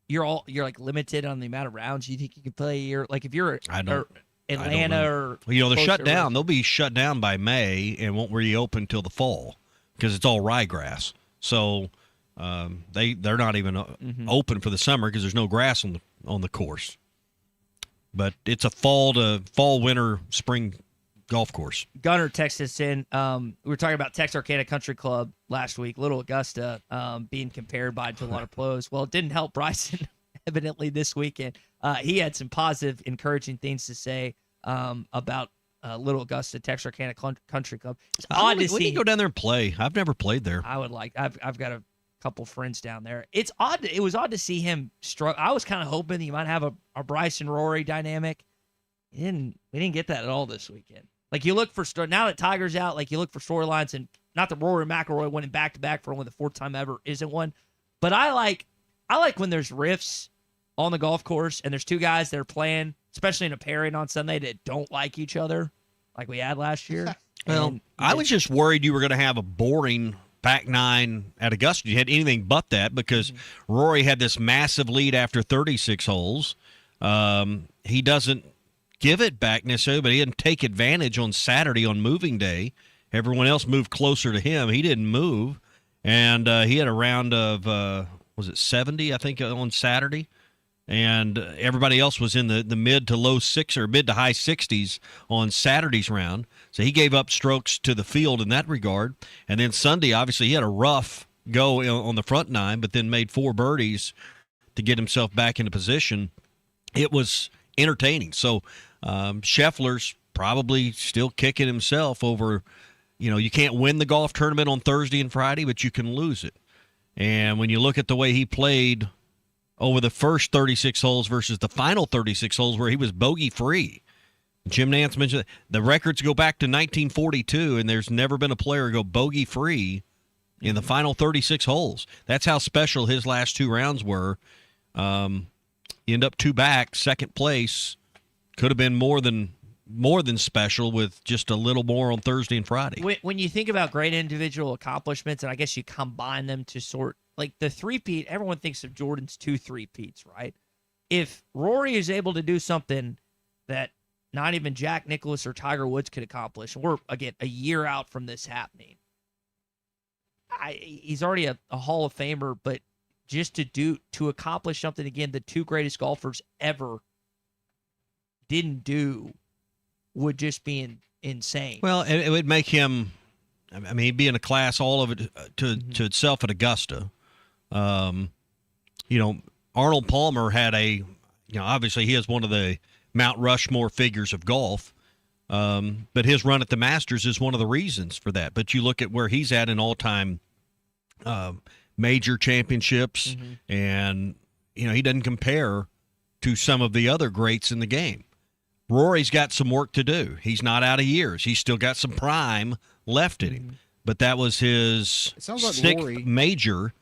you're like limited on the amount of rounds you think you can play? If you're Atlanta or they're shut down. They'll be shut down by May and won't reopen till the fall because it's all ryegrass. So they're not even open for the summer because there's no grass on the course. But it's a fall, winter, spring golf course. Gunner texted us in. We were talking about Texarkana Country Club last week. Little Augusta being compared to a lot of pros. Well, it didn't help Bryson evidently this weekend. He had some positive, encouraging things to say about Little Augusta Texarkana Country Club. It's odd to see. We can go down there and play. I've never played there. I would like. I've got a couple friends down there. It was odd to see him struggle. I was kind of hoping that you might have a Bryson Rory dynamic. we didn't get that at all this weekend. Like, you look for now that Tiger's out, like, you look for storylines, and not that Rory McIlroy winning back-to-back for only the fourth time ever isn't one, but I like when there's riffs on the golf course and there's two guys that are playing, especially in a pairing on Sunday, that don't like each other like we had last year. Well, I was just worried you were going to have a boring back nine at Augusta. You had anything but that because Rory had this massive lead after 36 holes. He doesn't give it back necessarily, but he didn't take advantage on Saturday on moving day. Everyone else moved closer to him. He didn't move, and he had a round of, was it 70, I think, on Saturday? And everybody else was in the mid to low six or mid to high 60s on Saturday's round. So he gave up strokes to the field in that regard. And then Sunday, obviously, he had a rough go on the front nine, but then made 4 birdies to get himself back into position. It was entertaining. So Scheffler's probably still kicking himself over, you can't win the golf tournament on Thursday and Friday, but you can lose it. And when you look at the way he played over the first 36 holes versus the final 36 holes where he was bogey-free. Jim Nantz mentioned that the records go back to 1942, and there's never been a player go bogey-free in the final 36 holes. That's how special his last 2 rounds were. You end up 2 back, second place. Could have been more than special with just a little more on Thursday and Friday. When you think about great individual accomplishments, and I guess you combine them to sort like the three-peat, everyone thinks of Jordan's 2 three-peats, right? If Rory is able to do something that not even Jack Nicklaus or Tiger Woods could accomplish, and we're, again, a year out from this happening, he's already a Hall of Famer, but just to accomplish something, again, the 2 greatest golfers ever didn't do would just be insane. Well, it would make him, he'd be in a class all of it to itself at Augusta. Arnold Palmer had obviously he has one of the Mount Rushmore figures of golf, but his run at the Masters is one of the reasons for that. But you look at where he's at in all-time major championships, and, he doesn't compare to some of the other greats in the game. Rory's got some work to do. He's not out of years. He's still got some prime left in him. But that was his 6th major.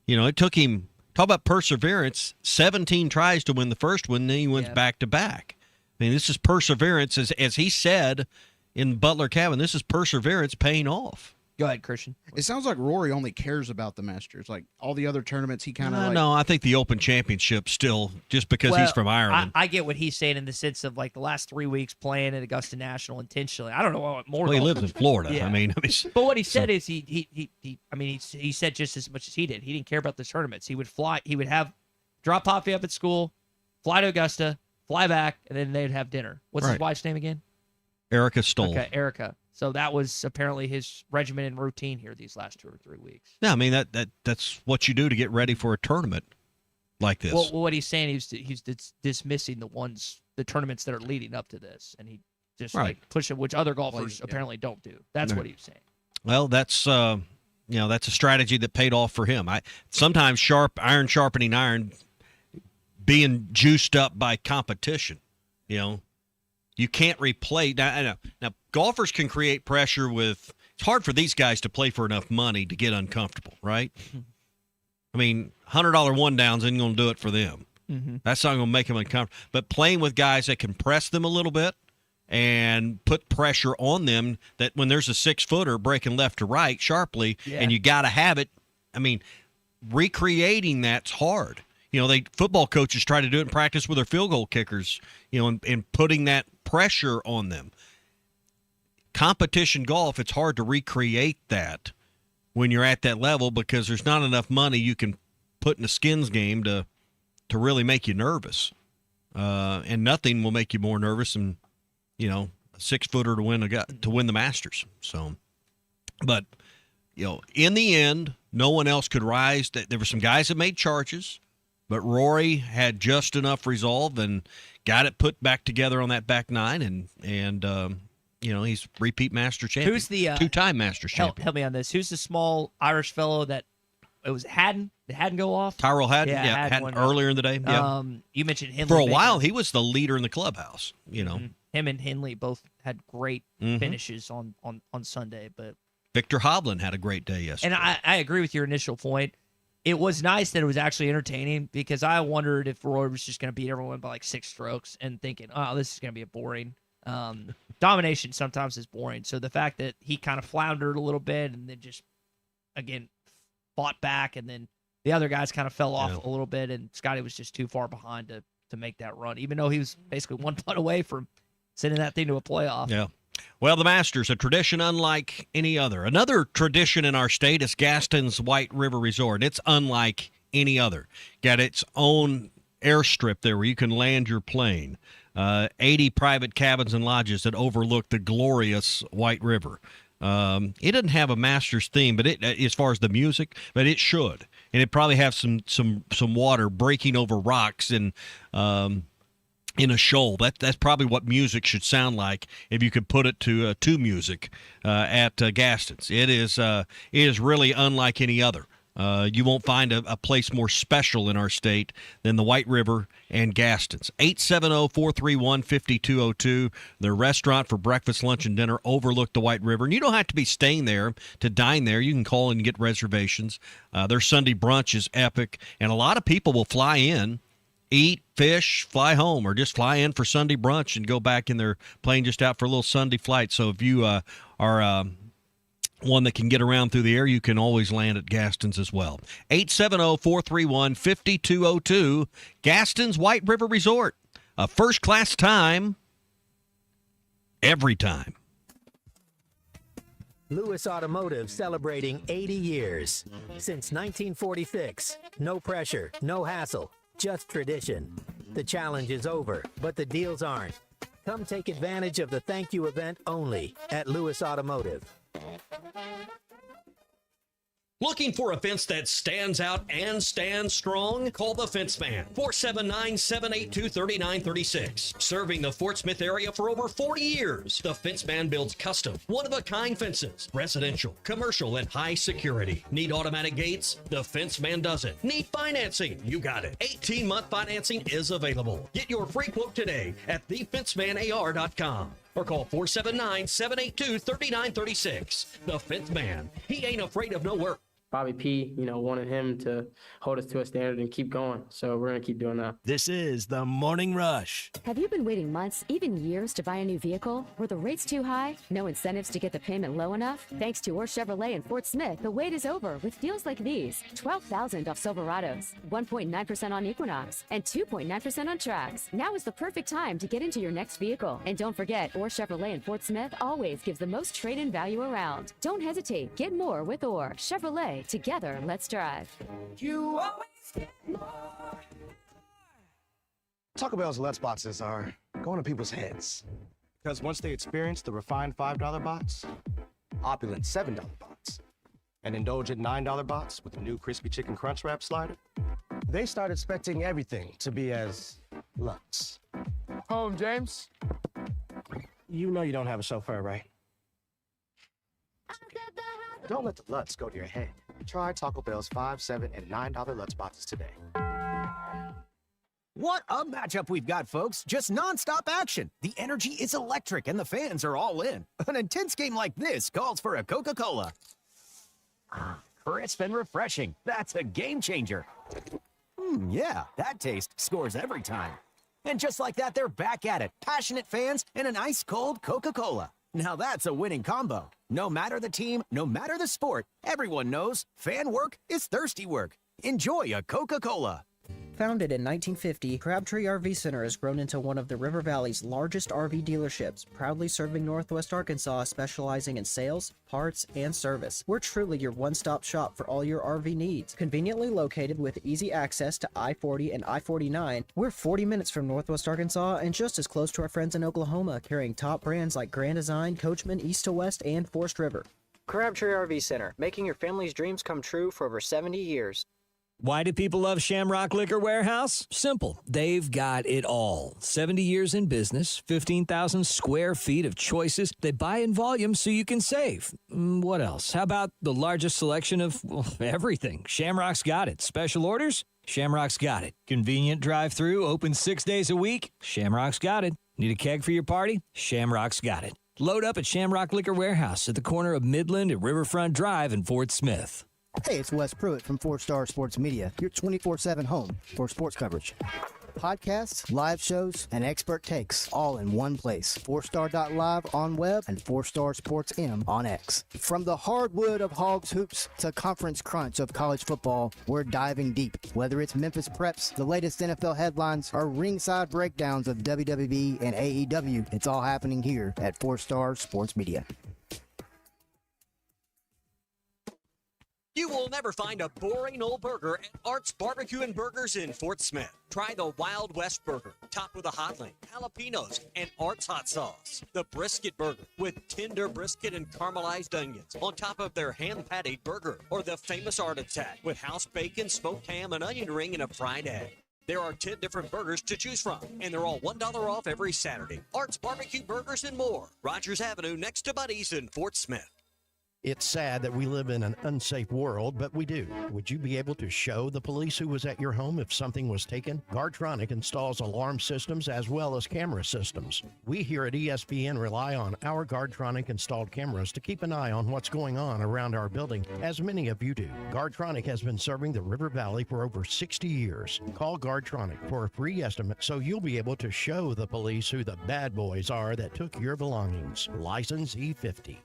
It took him, talk about perseverance, 17 tries to win the first one, then he wins back-to-back. This is perseverance. As he said in Butler Cabin, this is perseverance paying off. Go ahead, Christian. It sounds like Rory only cares about the Masters. Like all the other tournaments, he kind of No, I think the Open Championship still, just because he's from Ireland. I get what he's saying in the sense of like the last 3 weeks playing at Augusta National intentionally. I don't know what more. Well, he lives in Florida. Yeah. But what he said is he said just as much as he did. He didn't care about the tournaments. He would fly. He would drop Poppy up at school, fly to Augusta, fly back, and then they'd have dinner. What's his wife's name again? Erica Stoll. Okay, Erica. So that was apparently his regimen and routine here these last 2 or 3 weeks. Yeah, that's what you do to get ready for a tournament like this. Well, what he's saying, he's dismissing the tournaments that are leading up to this, and he just like pushing, which other golfers apparently don't do. That's what he's saying. Well, that's that's a strategy that paid off for him. Sometimes iron sharpening iron, being juiced up by competition. You can't replay. Now, golfers can create pressure with. It's hard for these guys to play for enough money to get uncomfortable, right? $100 one downs isn't going to do it for them. That's not going to make them uncomfortable. But playing with guys that can press them a little bit and put pressure on them, that when there's a 6-footer breaking left to right sharply, and you got to have it. Recreating that's hard. Football coaches try to do it in practice with their field goal kickers, and putting that pressure on them. Competition golf, it's hard to recreate that when you're at that level because there's not enough money you can put in a skins game to really make you nervous. And nothing will make you more nervous than, a 6-footer to win the Masters. So, but, in the end, no one else could rise. There were some guys that made charges. But Rory had just enough resolve and got it put back together on that back nine, and he's repeat Master champion. Who's the 2-time Master champion? Help me on this. Who's the small Irish fellow that it was Haddon? Did Haddon go off? Tyrell Haddon, Haddon earlier in the day. Yeah. You mentioned him for a while. He was the leader in the clubhouse. him and Henley both had great Mhm. finishes on Sunday. But Victor Hovland had a great day yesterday. and I agree with your initial point. It was nice that it was actually entertaining because I wondered if Roy was just going to beat everyone by like 6 strokes and thinking, oh, this is going to be a boring. Domination sometimes is boring. So the fact that he kind of floundered a little bit and then just, again, fought back, and then the other guys kind of fell off a little bit, and Scotty was just too far behind to make that run, even though he was basically 1 putt away from sending that thing to a playoff. Yeah. Well, the Masters, a tradition unlike any other. Another tradition in our state is Gaston's White River Resort. It's unlike any other. Got its own airstrip there where you can land your plane. 80 private cabins and lodges that overlook the glorious White River. It doesn't have a Masters theme, but it, as far as the music, but it should, and it probably have some water breaking over rocks and in a shoal. That's probably what music should sound like if you could put it to music at Gaston's. It is really unlike any other. You won't find a place more special in our state than the White River and Gaston's. 870-431-5202. Their restaurant for breakfast, lunch, and dinner overlook the White River. And you don't have to be staying there to dine there. You can call and get reservations. Their Sunday brunch is epic. And a lot of people will fly in, eat, fish, fly home, or just fly in for Sunday brunch and go back in their plane just out for a little Sunday flight. So if you are one that can get around through the air, you can always land at Gaston's as well. 870-431-5202. Gaston's White River Resort. A first-class time every time. Lewis Automotive celebrating 80 years. Since 1946. No pressure, no hassle, just tradition. The challenge is over, but the deals aren't. Come take advantage of the thank you event only at Lewis Automotive. Looking for a fence that stands out and stands strong? Call the Fence Man, 479-782-3936. Serving the Fort Smith area for over 40 years, the Fence Man builds custom, one-of-a-kind fences, residential, commercial, and high security. Need automatic gates? The Fence Man does it. Need financing? You got it. 18-month financing is available. Get your free quote today at thefencemanar.com. Or call 479-782-3936. The Fence Man. He ain't afraid of no work. Bobby P, wanted him to hold us to a standard and keep going. So we're going to keep doing that. This is the Morning Rush. Have you been waiting months, even years, to buy a new vehicle? Were the rates too high? No incentives to get the payment low enough? Thanks to Orr Chevrolet in Fort Smith, the wait is over with deals like these. $12,000 off Silverados, 1.9% on Equinox, and 2.9% on Trax. Now is the perfect time to get into your next vehicle. And don't forget, Orr Chevrolet in Fort Smith always gives the most trade-in value around. Don't hesitate. Get more with Orr Chevrolet. Together, let's drive. You always get more. Taco Bell's Let's boxes are going to people's heads. Because once they experience the refined $5 box, opulent $7 box, and indulgent $9 box with the new crispy chicken crunch wrap slider, they start expecting everything to be as Lutz. Home, James. You know you don't have a chauffeur, right? Don't let the Lutz go to your head. Try Taco Bell's $5, $7, and $9 Lutz boxes today. What a matchup we've got, folks. Just nonstop action. The energy is electric and the fans are all in. An intense game like this calls for a Coca-Cola. Crisp and refreshing. That's a game changer. Yeah, that taste scores every time. And just like that, they're back at it. Passionate fans and an ice-cold Coca-Cola. Now that's a winning combo. No matter the team, no matter the sport, everyone knows fan work is thirsty work. Enjoy a Coca-Cola. Founded in 1950, Crabtree RV Center has grown into one of the River Valley's largest RV dealerships, proudly serving Northwest Arkansas, specializing in sales, parts, and service. We're truly your one-stop shop for all your RV needs. Conveniently located with easy access to I-40 and I-49, we're 40 minutes from Northwest Arkansas and just as close to our friends in Oklahoma, carrying top brands like Grand Design, Coachman, East to West, and Forest River. Crabtree RV Center, making your family's dreams come true for over 70 years. Why do people love Shamrock Liquor Warehouse? Simple. They've got it all. 70 years in business, 15,000 square feet of choices. They buy in volume so you can save. What else? How about the largest selection of everything? Shamrock's got it. Special orders? Shamrock's got it. Convenient drive-through, open 6 days a week? Shamrock's got it. Need a keg for your party? Shamrock's got it. Load up at Shamrock Liquor Warehouse at the corner of Midland and Riverfront Drive in Fort Smith. Hey, it's Wes Pruitt from 4-Star Sports Media, your 24/7 home for sports coverage. Podcasts, live shows, and expert takes all in one place. 4star.live on web and 4Star Sports M on X. From the hardwood of Hogs Hoops to conference crunch of college football, we're diving deep. Whether it's Memphis Preps, the latest NFL headlines, or ringside breakdowns of WWE and AEW, it's all happening here at 4Star Sports Media. You will never find a boring old burger at Art's Barbecue and Burgers in Fort Smith. Try the Wild West Burger, topped with a hotline, jalapenos, and Art's hot sauce. The Brisket Burger, with tender brisket and caramelized onions on top of their hand-patted burger. Or the famous Art Attack, with house bacon, smoked ham, an onion ring, and a fried egg. There are 10 different burgers to choose from, and they're all $1 off every Saturday. Art's Barbecue Burgers and more. Rogers Avenue, next to Buddy's in Fort Smith. It's sad that we live in an unsafe world, but we do. Would you be able to show the police who was at your home if something was taken? Guardtronic installs alarm systems as well as camera systems. We here at ESPN rely on our Guardtronic installed cameras to keep an eye on what's going on around our building, as many of you do. Guardtronic has been serving the River Valley for over 60 years. Call Guardtronic for a free estimate so you'll be able to show the police who the bad boys are that took your belongings. License E50.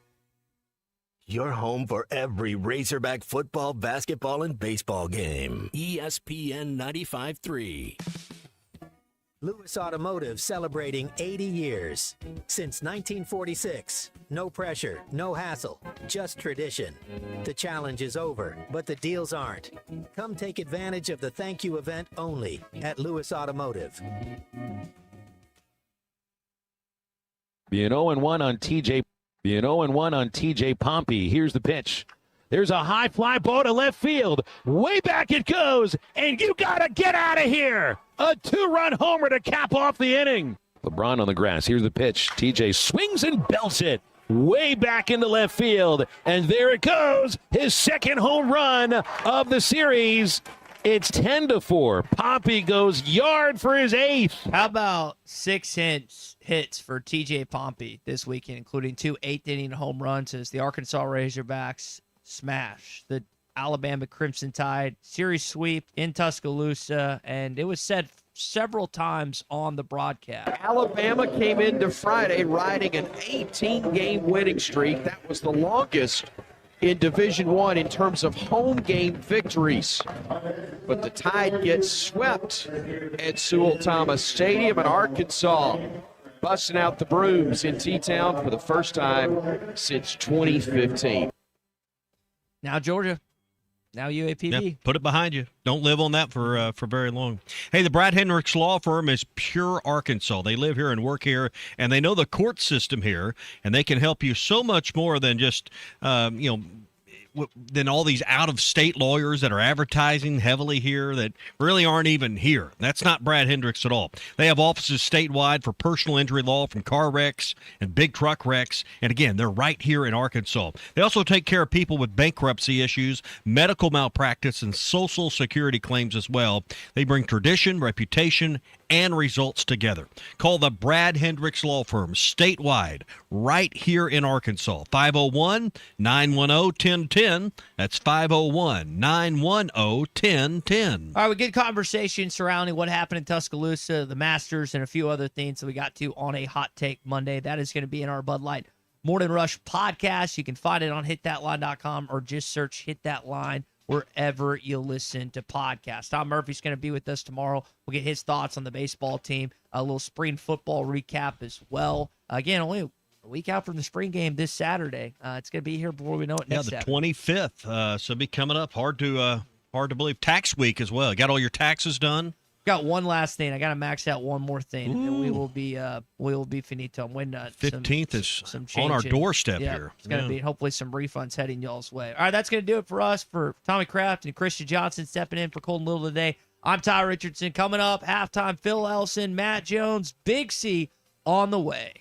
Your home for every Razorback football, basketball, and baseball game. ESPN 95.3. Lewis Automotive celebrating 80 years. Since 1946. No pressure, no hassle, just tradition. The challenge is over, but the deals aren't. Come take advantage of the thank you event only at Lewis Automotive. Being 0-1 on TJ Pompey. Here's the pitch. There's a high fly ball to left field. Way back it goes, and you got to get out of here. A 2-run homer to cap off the inning. LeBron on the grass. Here's the pitch. TJ swings and belts it way back into left field. And there it goes. His second home run of the series. It's 10-4. Pompey goes yard for his 8th. How about 6 hits for TJ Pompey this weekend, including 2 8th-inning home runs as the Arkansas Razorbacks smash the Alabama Crimson Tide series sweep in Tuscaloosa, and it was said several times on the broadcast. Alabama came into Friday riding an 18-game winning streak. That was the longest in Division I in terms of home game victories. But the Tide gets swept at Sewell Thomas Stadium in Arkansas, busting out the brooms in T-Town for the first time since 2015. Now Georgia, now UAPB. Yep, put it behind you. Don't live on that for very long. Hey, the Brad Hendricks Law Firm is pure Arkansas. They live here and work here, and they know the court system here, and they can help you so much more than just than all these out-of-state lawyers that are advertising heavily here that really aren't even here. That's not Brad Hendricks at all. They have offices statewide for personal injury law from car wrecks and big truck wrecks. And again, they're right here in Arkansas. They also take care of people with bankruptcy issues, medical malpractice, and Social Security claims as well. They bring tradition, reputation, and results together. Call the Brad Hendricks Law Firm statewide right here in Arkansas. 501-910-1010. That's 501-910-1010. All right, we get conversation surrounding what happened in Tuscaloosa, the Masters, and a few other things that we got to on a Hot Take Monday. That is going to be in our Bud Light Morning Rush podcast. You can find it on hitthatline.com or just search Hit That Line wherever you listen to podcasts. Tom Murphy's going to be with us tomorrow. We'll get his thoughts on the baseball team, a little spring football recap as well. Again, only a week out from the spring game this Saturday. It's going to be here before we know it next Saturday. 25th. So it'll be coming up. Hard to believe. Tax week as well. Got all your taxes done? Got one last thing. I got to max out one more thing, and then we will be finito. When 15th is on our doorstep here. It's going to be hopefully some refunds heading y'all's way. All right, that's going to do it for us. For Tommy Kraft and Christian Johnson stepping in for Colton Little today. I'm Ty Richardson. Coming up, halftime, Phil Elson, Matt Jones, Big C on the way.